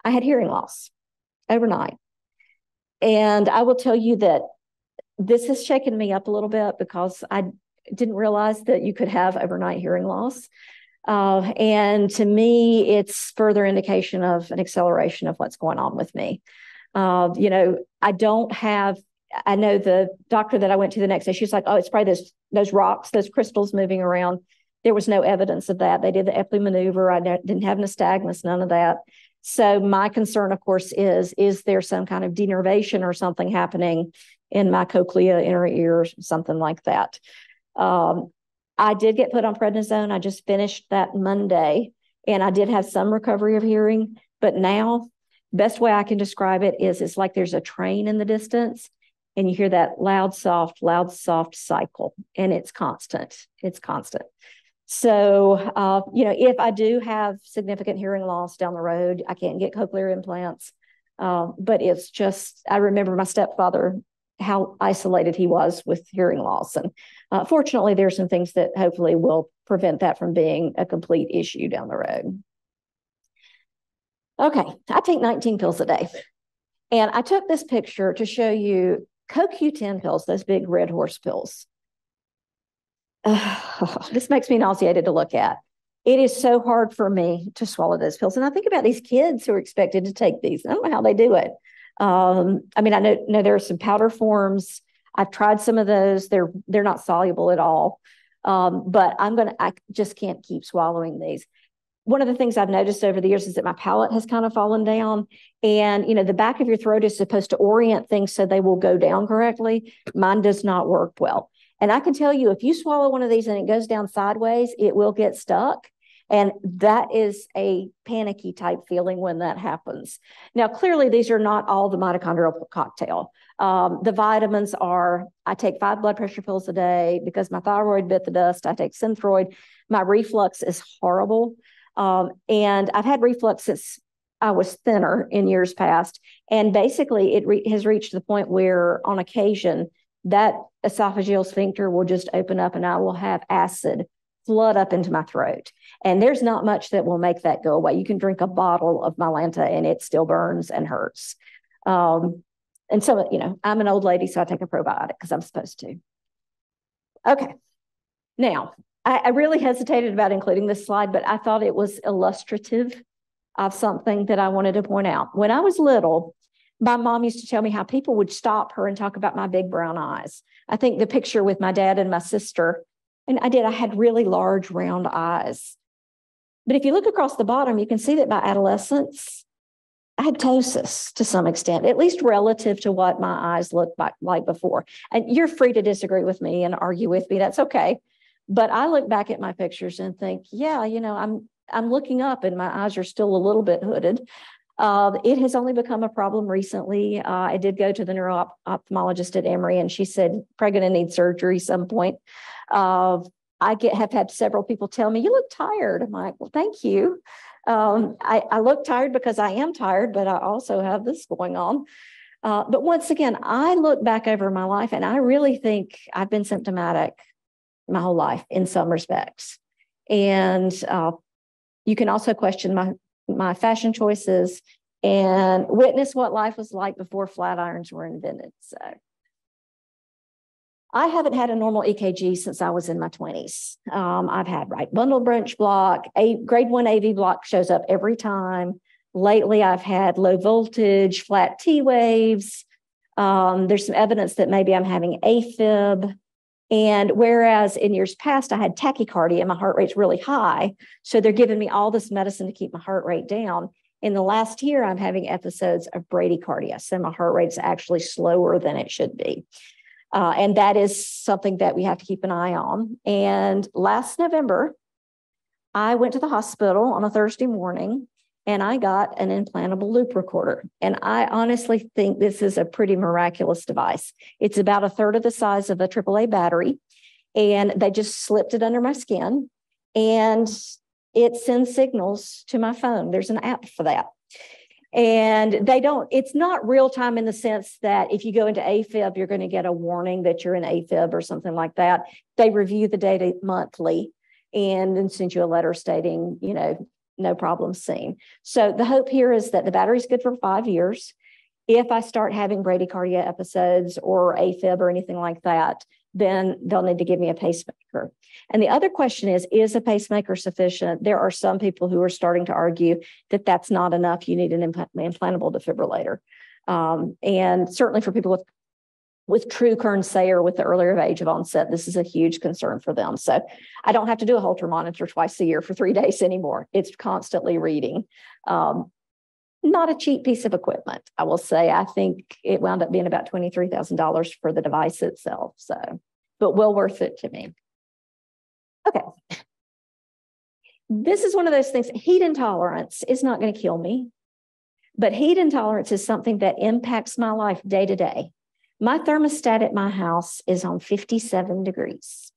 [SPEAKER 1] I had hearing loss overnight. And I will tell you that this has shaken me up a little bit because I didn't realize that you could have overnight hearing loss. And to me, it's further indication of an acceleration of what's going on with me. I know the doctor that I went to the next day, she's like, oh, it's probably those rocks, those crystals moving around. There was no evidence of that. They did the Epley maneuver. I didn't have nystagmus, none of that. So my concern, of course, is there some kind of denervation or something happening in my cochlea, inner ear, something like that? I did get put on prednisone. I just finished that Monday, and I did have some recovery of hearing. But now, best way I can describe it is it's like there's a train in the distance, and you hear that loud, soft cycle, and it's constant. It's constant. So, if I do have significant hearing loss down the road, I can't get cochlear implants. But it's just, I remember my stepfather, how isolated he was with hearing loss. And fortunately, there's some things that hopefully will prevent that from being a complete issue down the road. Okay, I take 19 pills a day. And I took this picture to show you CoQ10 pills, those big red horse pills. This makes me nauseated to look at. It is so hard for me to swallow those pills. And I think about these kids who are expected to take these. I don't know how they do it. I know there are some powder forms. I've tried some of those. They're not soluble at all. But I just can't keep swallowing these. One of the things I've noticed over the years is that my palate has kind of fallen down. And, the back of your throat is supposed to orient things so they will go down correctly. Mine does not work well. And I can tell you, if you swallow one of these and it goes down sideways, it will get stuck. And that is a panicky type feeling when that happens. Now, clearly, these are not all the mitochondrial cocktail. The vitamins are, I take 5 blood pressure pills a day because my thyroid bit the dust. I take Synthroid. My reflux is horrible. And I've had reflux since I was thinner in years past. And basically, it has reached the point where on occasion, that esophageal sphincter will just open up and I will have acid flood up into my throat. And there's not much that will make that go away. You can drink a bottle of Mylanta and it still burns and hurts. And so, I'm an old lady, so I take a probiotic because I'm supposed to. Okay. Now, I really hesitated about including this slide, but I thought it was illustrative of something that I wanted to point out. When I was little, my mom used to tell me how people would stop her and talk about my big brown eyes. I think the picture with my dad and my sister, and I had really large round eyes. But if you look across the bottom, you can see that by adolescence, I had ptosis to some extent, at least relative to what my eyes looked like before. And you're free to disagree with me and argue with me. That's okay. But I look back at my pictures and think, yeah, I'm looking up and my eyes are still a little bit hooded. It has only become a problem recently. I did go to the neuro-ophthalmologist at Emory, and she said, probably going to need surgery some point. Have had several people tell me, you look tired. I'm like, well, thank you. I look tired because I am tired, but I also have this going on. But once again, I look back over my life and I really think I've been symptomatic my whole life in some respects. And you can also question my fashion choices and witness what life was like before flat irons were invented. So I haven't had a normal EKG since I was in my 20s. I've had right bundle branch block, grade 1 AV block shows up every time. Lately, I've had low voltage, flat T waves. There's some evidence that maybe I'm having AFib. And whereas in years past, I had tachycardia and my heart rate's really high. So they're giving me all this medicine to keep my heart rate down. In the last year, I'm having episodes of bradycardia. So my heart rate's actually slower than it should be. And that is something that we have to keep an eye on. And last November, I went to the hospital on a Thursday morning and I got an implantable loop recorder. And I honestly think this is a pretty miraculous device. It's about a third of the size of a AAA battery. And they just slipped it under my skin and it sends signals to my phone. There's an app for that. And it's not real time in the sense that if you go into AFib, you're going to get a warning that you're in AFib or something like that. They review the data monthly and then send you a letter stating, no problem seen. So the hope here is that the battery is good for 5 years. If I start having bradycardia episodes or AFib or anything like that, then they'll need to give me a pacemaker. And the other question is a pacemaker sufficient? There are some people who are starting to argue that that's not enough. You need an implantable defibrillator. And certainly for people with true Kern-Sayer with the earlier age of onset, this is a huge concern for them. So I don't have to do a Holter monitor twice a year for 3 days anymore. It's constantly reading. Not a cheap piece of equipment, I will say. I think it wound up being about $23,000 for the device itself. So, but well worth it to me. Okay. This is one of those things. Heat intolerance is not going to kill me, but heat intolerance is something that impacts my life day to day. My thermostat at my house is on 57 degrees.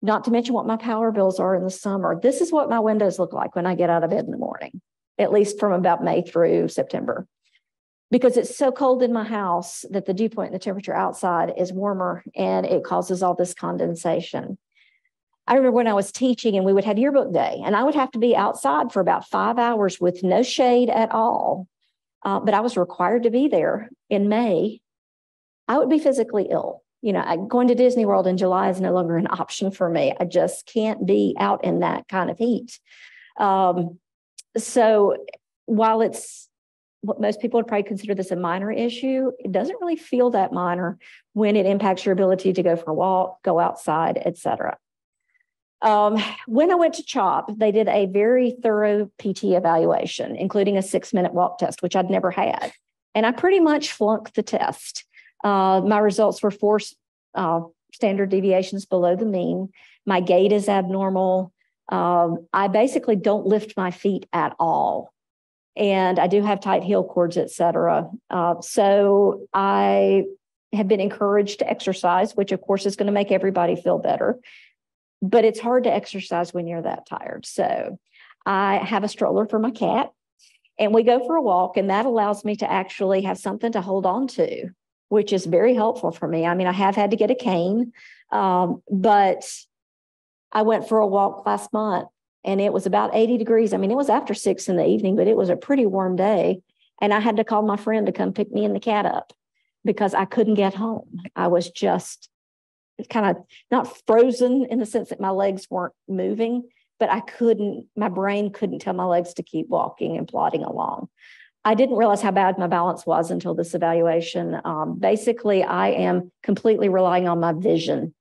[SPEAKER 1] Not to mention what my power bills are in the summer. This is what my windows look like when I get out of bed in the morning, at least from about May through September, because it's so cold in my house that the dew point and the temperature outside is warmer and it causes all this condensation. I remember when I was teaching and we would have yearbook day and I would have to be outside for about 5 hours with no shade at all. But I was required to be there in May. I would be physically ill. Going to Disney World in July is no longer an option for me. I just can't be out in that kind of heat. So while it's what most people would probably consider this a minor issue, it doesn't really feel that minor when it impacts your ability to go for a walk, go outside, etc. When I went to CHOP, they did a very thorough PT evaluation, including a 6-minute walk test, which I'd never had. And I pretty much flunked the test. My results were 4 standard deviations below the mean. My gait is abnormal. I basically don't lift my feet at all. And I do have tight heel cords, et cetera. So I have been encouraged to exercise, which of course is going to make everybody feel better. But it's hard to exercise when you're that tired. So I have a stroller for my cat and we go for a walk, and that allows me to actually have something to hold on to, which is very helpful for me. I mean, I have had to get a cane, but I went for a walk last month and it was about 80 degrees. I mean, it was after 6 in the evening, but it was a pretty warm day. And I had to call my friend to come pick me and the cat up because I couldn't get home. I was just kind of not frozen in the sense that my legs weren't moving, but my brain couldn't tell my legs to keep walking and plodding along. I didn't realize how bad my balance was until this evaluation. Basically, I am completely relying on my vision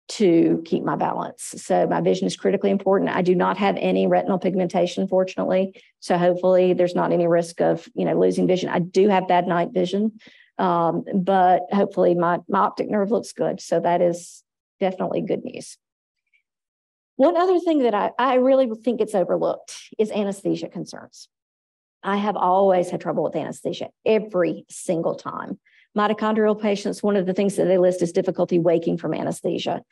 [SPEAKER 1] to keep my balance. So my vision is critically important. I do not have any retinal pigmentation, fortunately. So hopefully there's not any risk of, losing vision. I do have bad night vision, but hopefully my optic nerve looks good. So that is definitely good news. One other thing that I really think it's overlooked is anesthesia concerns. I have always had trouble with anesthesia every single time. Mitochondrial patients, one of the things that they list is difficulty waking from anesthesia.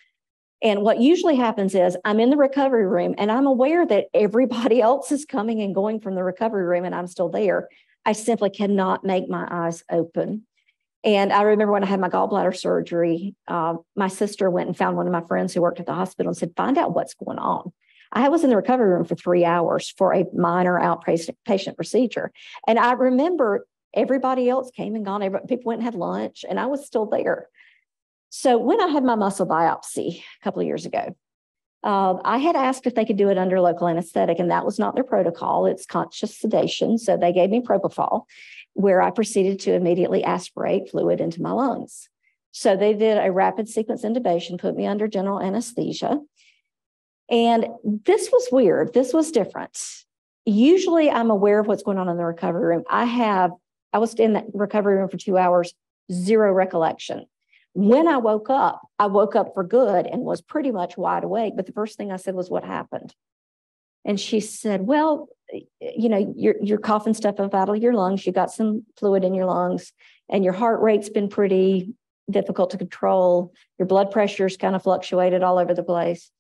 [SPEAKER 1] And what usually happens is I'm in the recovery room and I'm aware that everybody else is coming and going from the recovery room and I'm still there. I simply cannot make my eyes open. And I remember when I had my gallbladder surgery, my sister went and found one of my friends who worked at the hospital and said, find out what's going on. I was in the recovery room for 3 hours for a minor outpatient procedure. And I remember everybody else came and gone. People went and had lunch and I was still there. So when I had my muscle biopsy a couple of years ago, I had asked if they could do it under local anesthetic, and that was not their protocol. It's conscious sedation. So they gave me propofol, where I proceeded to immediately aspirate fluid into my lungs. So they did a rapid sequence intubation, put me under general anesthesia. And this was weird. This was different. Usually I'm aware of what's going on in the recovery room. I was in that recovery room for 2 hours, zero recollection. When I woke up for good and was pretty much wide awake. But the first thing I said was, what happened? And she said, well, you're coughing stuff up out of your lungs. You got some fluid in your lungs and your heart rate's been pretty difficult to control. Your blood pressure's kind of fluctuated all over the place.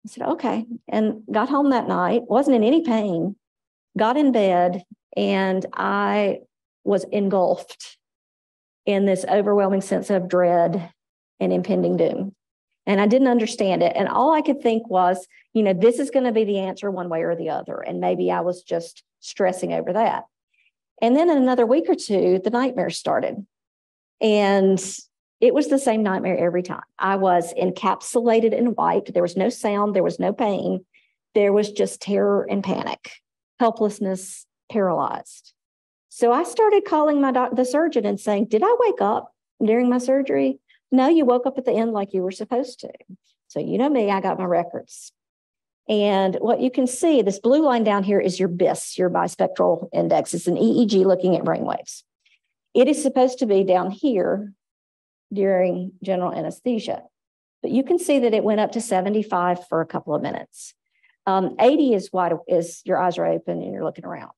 [SPEAKER 1] I said, okay. And got home that night, wasn't in any pain, got in bed, and I was engulfed in this overwhelming sense of dread and impending doom. And I didn't understand it. And all I could think was, this is going to be the answer one way or the other. And maybe I was just stressing over that. And then in another week or two, the nightmares started. And it was the same nightmare every time. I was encapsulated in white. There was no sound. There was no pain. There was just terror and panic, helplessness, paralyzed. So I started calling the surgeon and saying, did I wake up during my surgery? No, you woke up at the end like you were supposed to. So you know me, I got my records. And what you can see, this blue line down here is your BIS, your bispectral index. It's an EEG looking at brainwaves. It is supposed to be down here during general anesthesia. But you can see that it went up to 75 for a couple of minutes. 80 is your eyes are open and you're looking around.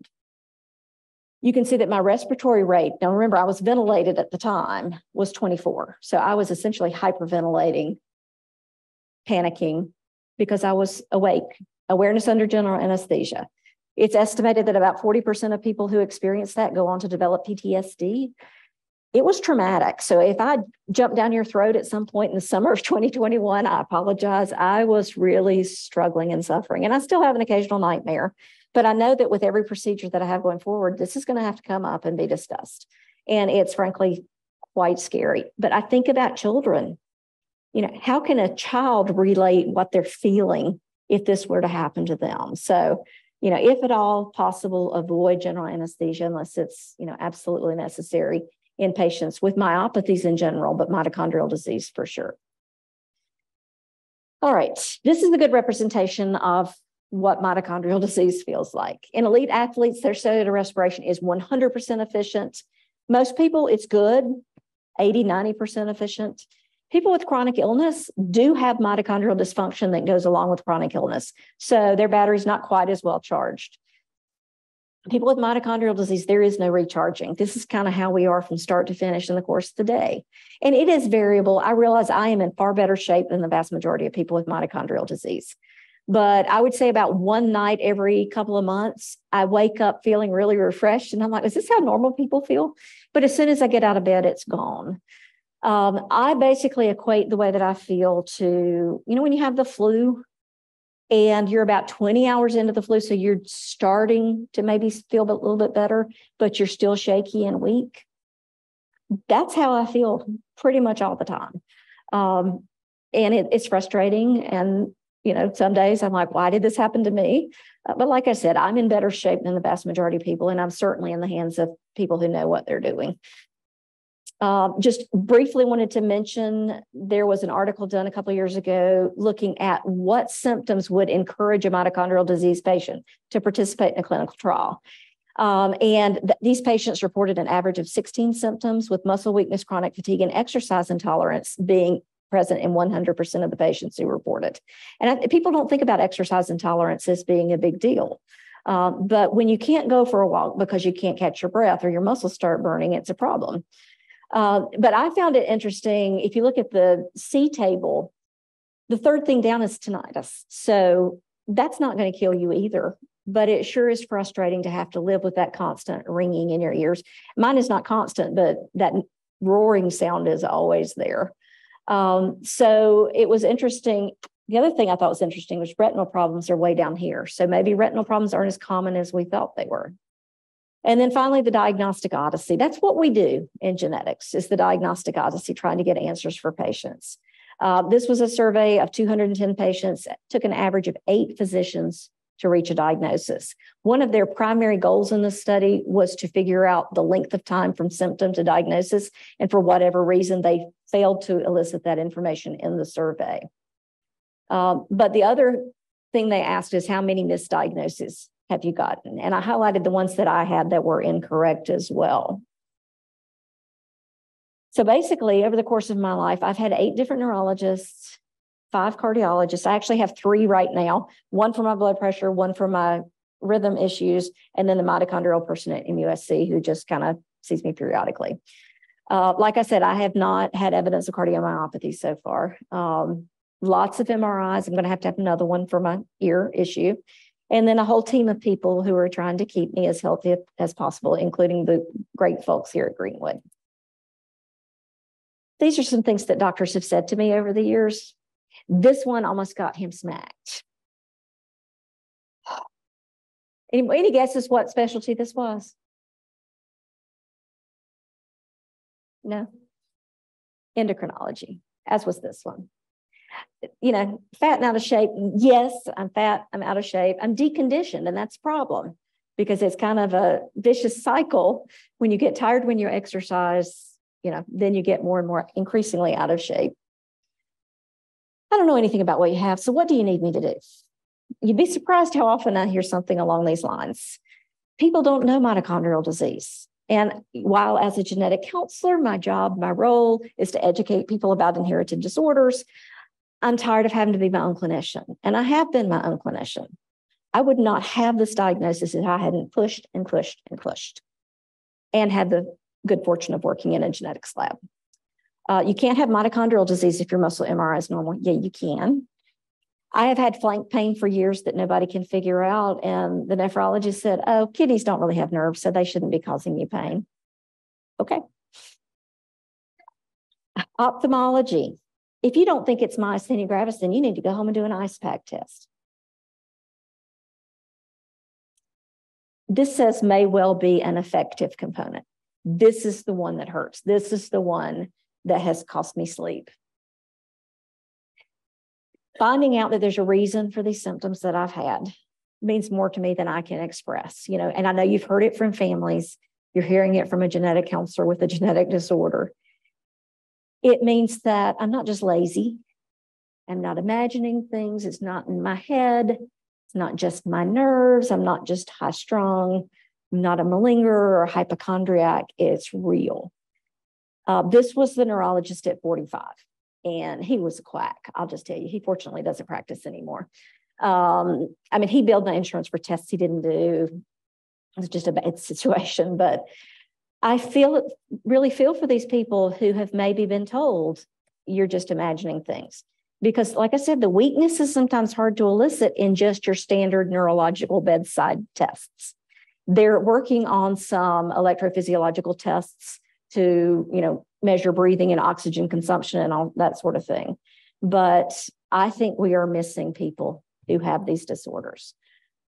[SPEAKER 1] You can see that my respiratory rate, now remember, I was ventilated at the time, was 24. So I was essentially hyperventilating, panicking, because I was awake, awareness under general anesthesia. It's estimated that about 40% of people who experience that go on to develop PTSD. It was traumatic. So if I jumped down your throat at some point in the summer of 2021, I apologize. I was really struggling and suffering. And I still have an occasional nightmare. But I know that with every procedure that I have going forward, this is going to have to come up and be discussed. And it's frankly quite scary. But I think about children. How can a child relate what they're feeling if this were to happen to them? So, if at all possible, avoid general anesthesia unless it's, absolutely necessary in patients with myopathies in general, but mitochondrial disease for sure. All right, this is a good representation of what mitochondrial disease feels like. In elite athletes, their cellular respiration is 100% efficient. Most people, it's good, 80, 90% efficient. People with chronic illness do have mitochondrial dysfunction that goes along with chronic illness. So their battery's not quite as well charged. People with mitochondrial disease, there is no recharging. This is kind of how we are from start to finish in the course of the day. And it is variable. I realize I am in far better shape than the vast majority of people with mitochondrial disease. But I would say about one night every couple of months, I wake up feeling really refreshed. And I'm like, is this how normal people feel? But as soon as I get out of bed, it's gone. I basically equate the way that I feel to, when you have the flu and you're about 20 hours into the flu, so you're starting to maybe feel a little bit better, but you're still shaky and weak. That's how I feel pretty much all the time. And it's frustrating. And some days I'm like, why did this happen to me? But like I said, I'm in better shape than the vast majority of people, and I'm certainly in the hands of people who know what they're doing. Just briefly wanted to mention, there was an article done a couple of years ago looking at what symptoms would encourage a mitochondrial disease patient to participate in a clinical trial. These patients reported an average of 16 symptoms, with muscle weakness, chronic fatigue, and exercise intolerance being present in 100% of the patients who reported. And people don't think about exercise intolerance as being a big deal. But when you can't go for a walk because you can't catch your breath or your muscles start burning, it's a problem. But I found it interesting. If you look at the C table,
[SPEAKER 2] The third thing down is tinnitus. So that's not going to kill you either, but it sure is frustrating to have to live with that constant ringing in your ears. Mine is not constant, but that roaring sound is always there. So it was interesting. The other thing I thought was interesting was retinal problems are way down here. So maybe retinal problems aren't as common as we thought they were. And then finally, the Diagnostic Odyssey. That's what we do in genetics, is the Diagnostic Odyssey, trying to get answers for patients. This was a survey of 210 patients. It took an average of 8 physicians to reach a diagnosis. One of their primary goals in this study was to figure out the length of time from symptom to diagnosis. And for whatever reason, they failed to elicit that information in the survey. But the other thing they asked is, how many misdiagnoses have you gotten? And I highlighted the ones that I had that were incorrect as well. So basically, over the course of my life, I've had 8 different neurologists, 5 cardiologists. I actually have 3 right now, 1 for my blood pressure, 1 for my rhythm issues, and then the mitochondrial person at MUSC who just kind of sees me periodically. Like I said, I have not had evidence of cardiomyopathy so far. Lots of MRIs. I'm going to have another one for my ear issue. And then a whole team of people who are trying to keep me as healthy as possible, including the great folks here at Greenwood. These are some things that doctors have said to me over the years. This one almost got him smacked. Any guesses what specialty this was? No? Endocrinology, as was this one. You know, fat and out of shape. Yes, I'm fat, I'm out of shape, I'm deconditioned, and that's a problem because it's kind of a vicious cycle. When you get tired when you exercise, you know, then you get more and more increasingly out of shape. I don't know anything about what you have, so what do you need me to do? You'd be surprised how often I hear something along these lines. People don't know mitochondrial disease. And while as a genetic counselor, my job, my role is to educate people about inherited disorders, I'm tired of having to be my own clinician. And I have been my own clinician. I would not have this diagnosis if I hadn't pushed and pushed and pushed and had the good fortune of working in a genetics lab. You can't have mitochondrial disease if your muscle MRI is normal. Yeah, you can. I have had flank pain for years that nobody can figure out. And the nephrologist said, oh, kidneys don't really have nerves, so they shouldn't be causing you pain. Okay. Ophthalmology. If you don't think it's myasthenia gravis, then you need to go home and do an ice pack test. This says may well be an affective component. This is the one that hurts. This is the one that has cost me sleep. Finding out that there's a reason for these symptoms that I've had means more to me than I can express, you know, and I know you've heard it from families. You're hearing it from a genetic counselor with a genetic disorder. It means that I'm not just lazy. I'm not imagining things. It's not in my head. It's not just my nerves. I'm not just high strung. I'm not a malingerer or a hypochondriac. It's real. This was the neurologist at 45. And he was a quack. I'll just tell you, he fortunately doesn't practice anymore. I mean, he billed my insurance for tests he didn't do. It was just a bad situation. But I really feel for these people who have maybe been told you're just imagining things. Because like I said, the weakness is sometimes hard to elicit in just your standard neurological bedside tests. They're working on some electrophysiological tests to, you know, measure breathing and oxygen consumption and all that sort of thing. But I think we are missing people who have these disorders.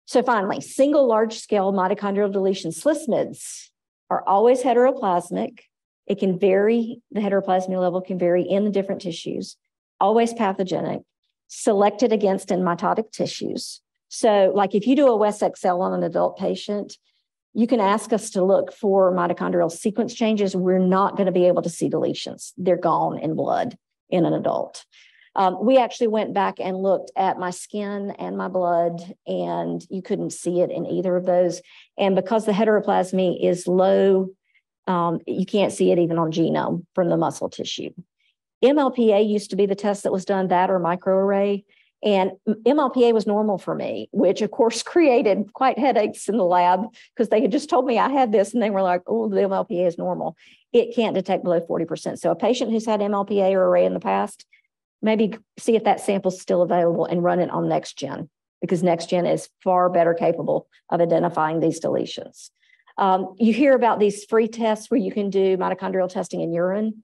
[SPEAKER 2] So finally, single large-scale mitochondrial deletion SLSMIDs are always heteroplasmic. It can vary, the heteroplasmy level can vary in the different tissues, always pathogenic, selected against in mitotic tissues. So like if you do a WES-XL on an adult patient, you can ask us to look for mitochondrial sequence changes. We're not going to be able to see deletions. They're gone in blood in an adult. We actually went back and looked at my skin and my blood, and you couldn't see it in either of those. And because the heteroplasmy is low, you can't see it even on genome from the muscle tissue. MLPA used to be the test that was done, that or microarray. And MLPA was normal for me, which of course created quite headaches in the lab because they had just told me I had this and they were like, oh, the MLPA is normal. It can't detect below 40%. So a patient who's had MLPA or array in the past, maybe see if that sample's still available and run it on NextGen, because NextGen is far better capable of identifying these deletions. You hear about these free tests where you can do mitochondrial testing in urine.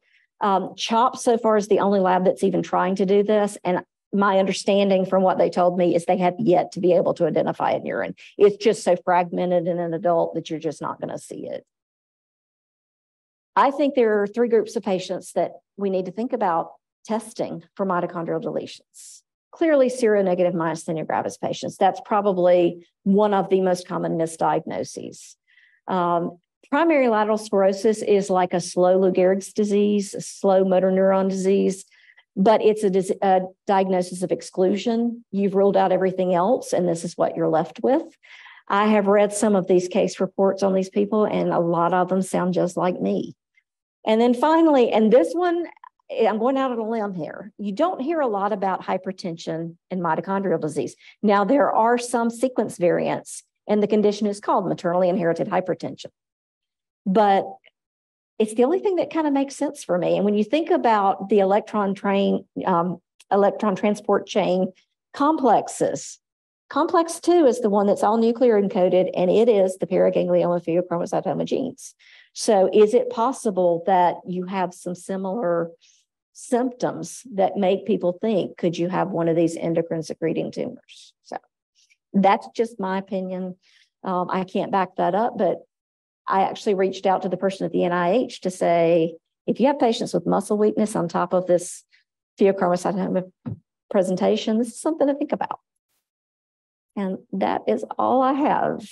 [SPEAKER 2] CHOP so far is the only lab that's even trying to do this. And my understanding from what they told me is they have yet to be able to identify it in urine. It's just so fragmented in an adult that you're just not going to see it. I think there are 3 groups of patients that we need to think about testing for mitochondrial deletions. Clearly, seronegative myasthenia gravis patients. That's probably one of the most common misdiagnoses. Primary lateral sclerosis is like a slow Lou Gehrig's disease, a slow motor neuron disease, but it's a diagnosis of exclusion. You've ruled out everything else, and this is what you're left with. I have read some of these case reports on these people, and a lot of them sound just like me. And then finally, and this one, I'm going out on a limb here. You don't hear a lot about hypertension and mitochondrial disease. Now, there are some sequence variants, and the condition is called maternally inherited hypertension. But it's the only thing that kind of makes sense for me. And when you think about the electron transport chain complexes, complex 2 is the one that's all nuclear encoded, and it is the paraganglioma pheochromocytoma genes. So is it possible that you have some similar symptoms that make people think, could you have one of these endocrine secreting tumors? So that's just my opinion. I can't back that up, but I actually reached out to the person at the NIH to say, if you have patients with muscle weakness on top of this pheochromocytoma presentation, this is something to think about. And that is all I have.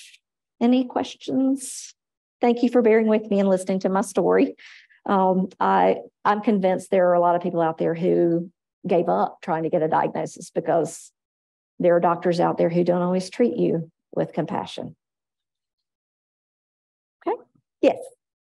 [SPEAKER 2] Any questions? Thank you for bearing with me and listening to my story. I'm convinced there are a lot of people out there who gave up trying to get a diagnosis because there are doctors out there who don't always treat you with compassion. Okay. Yes.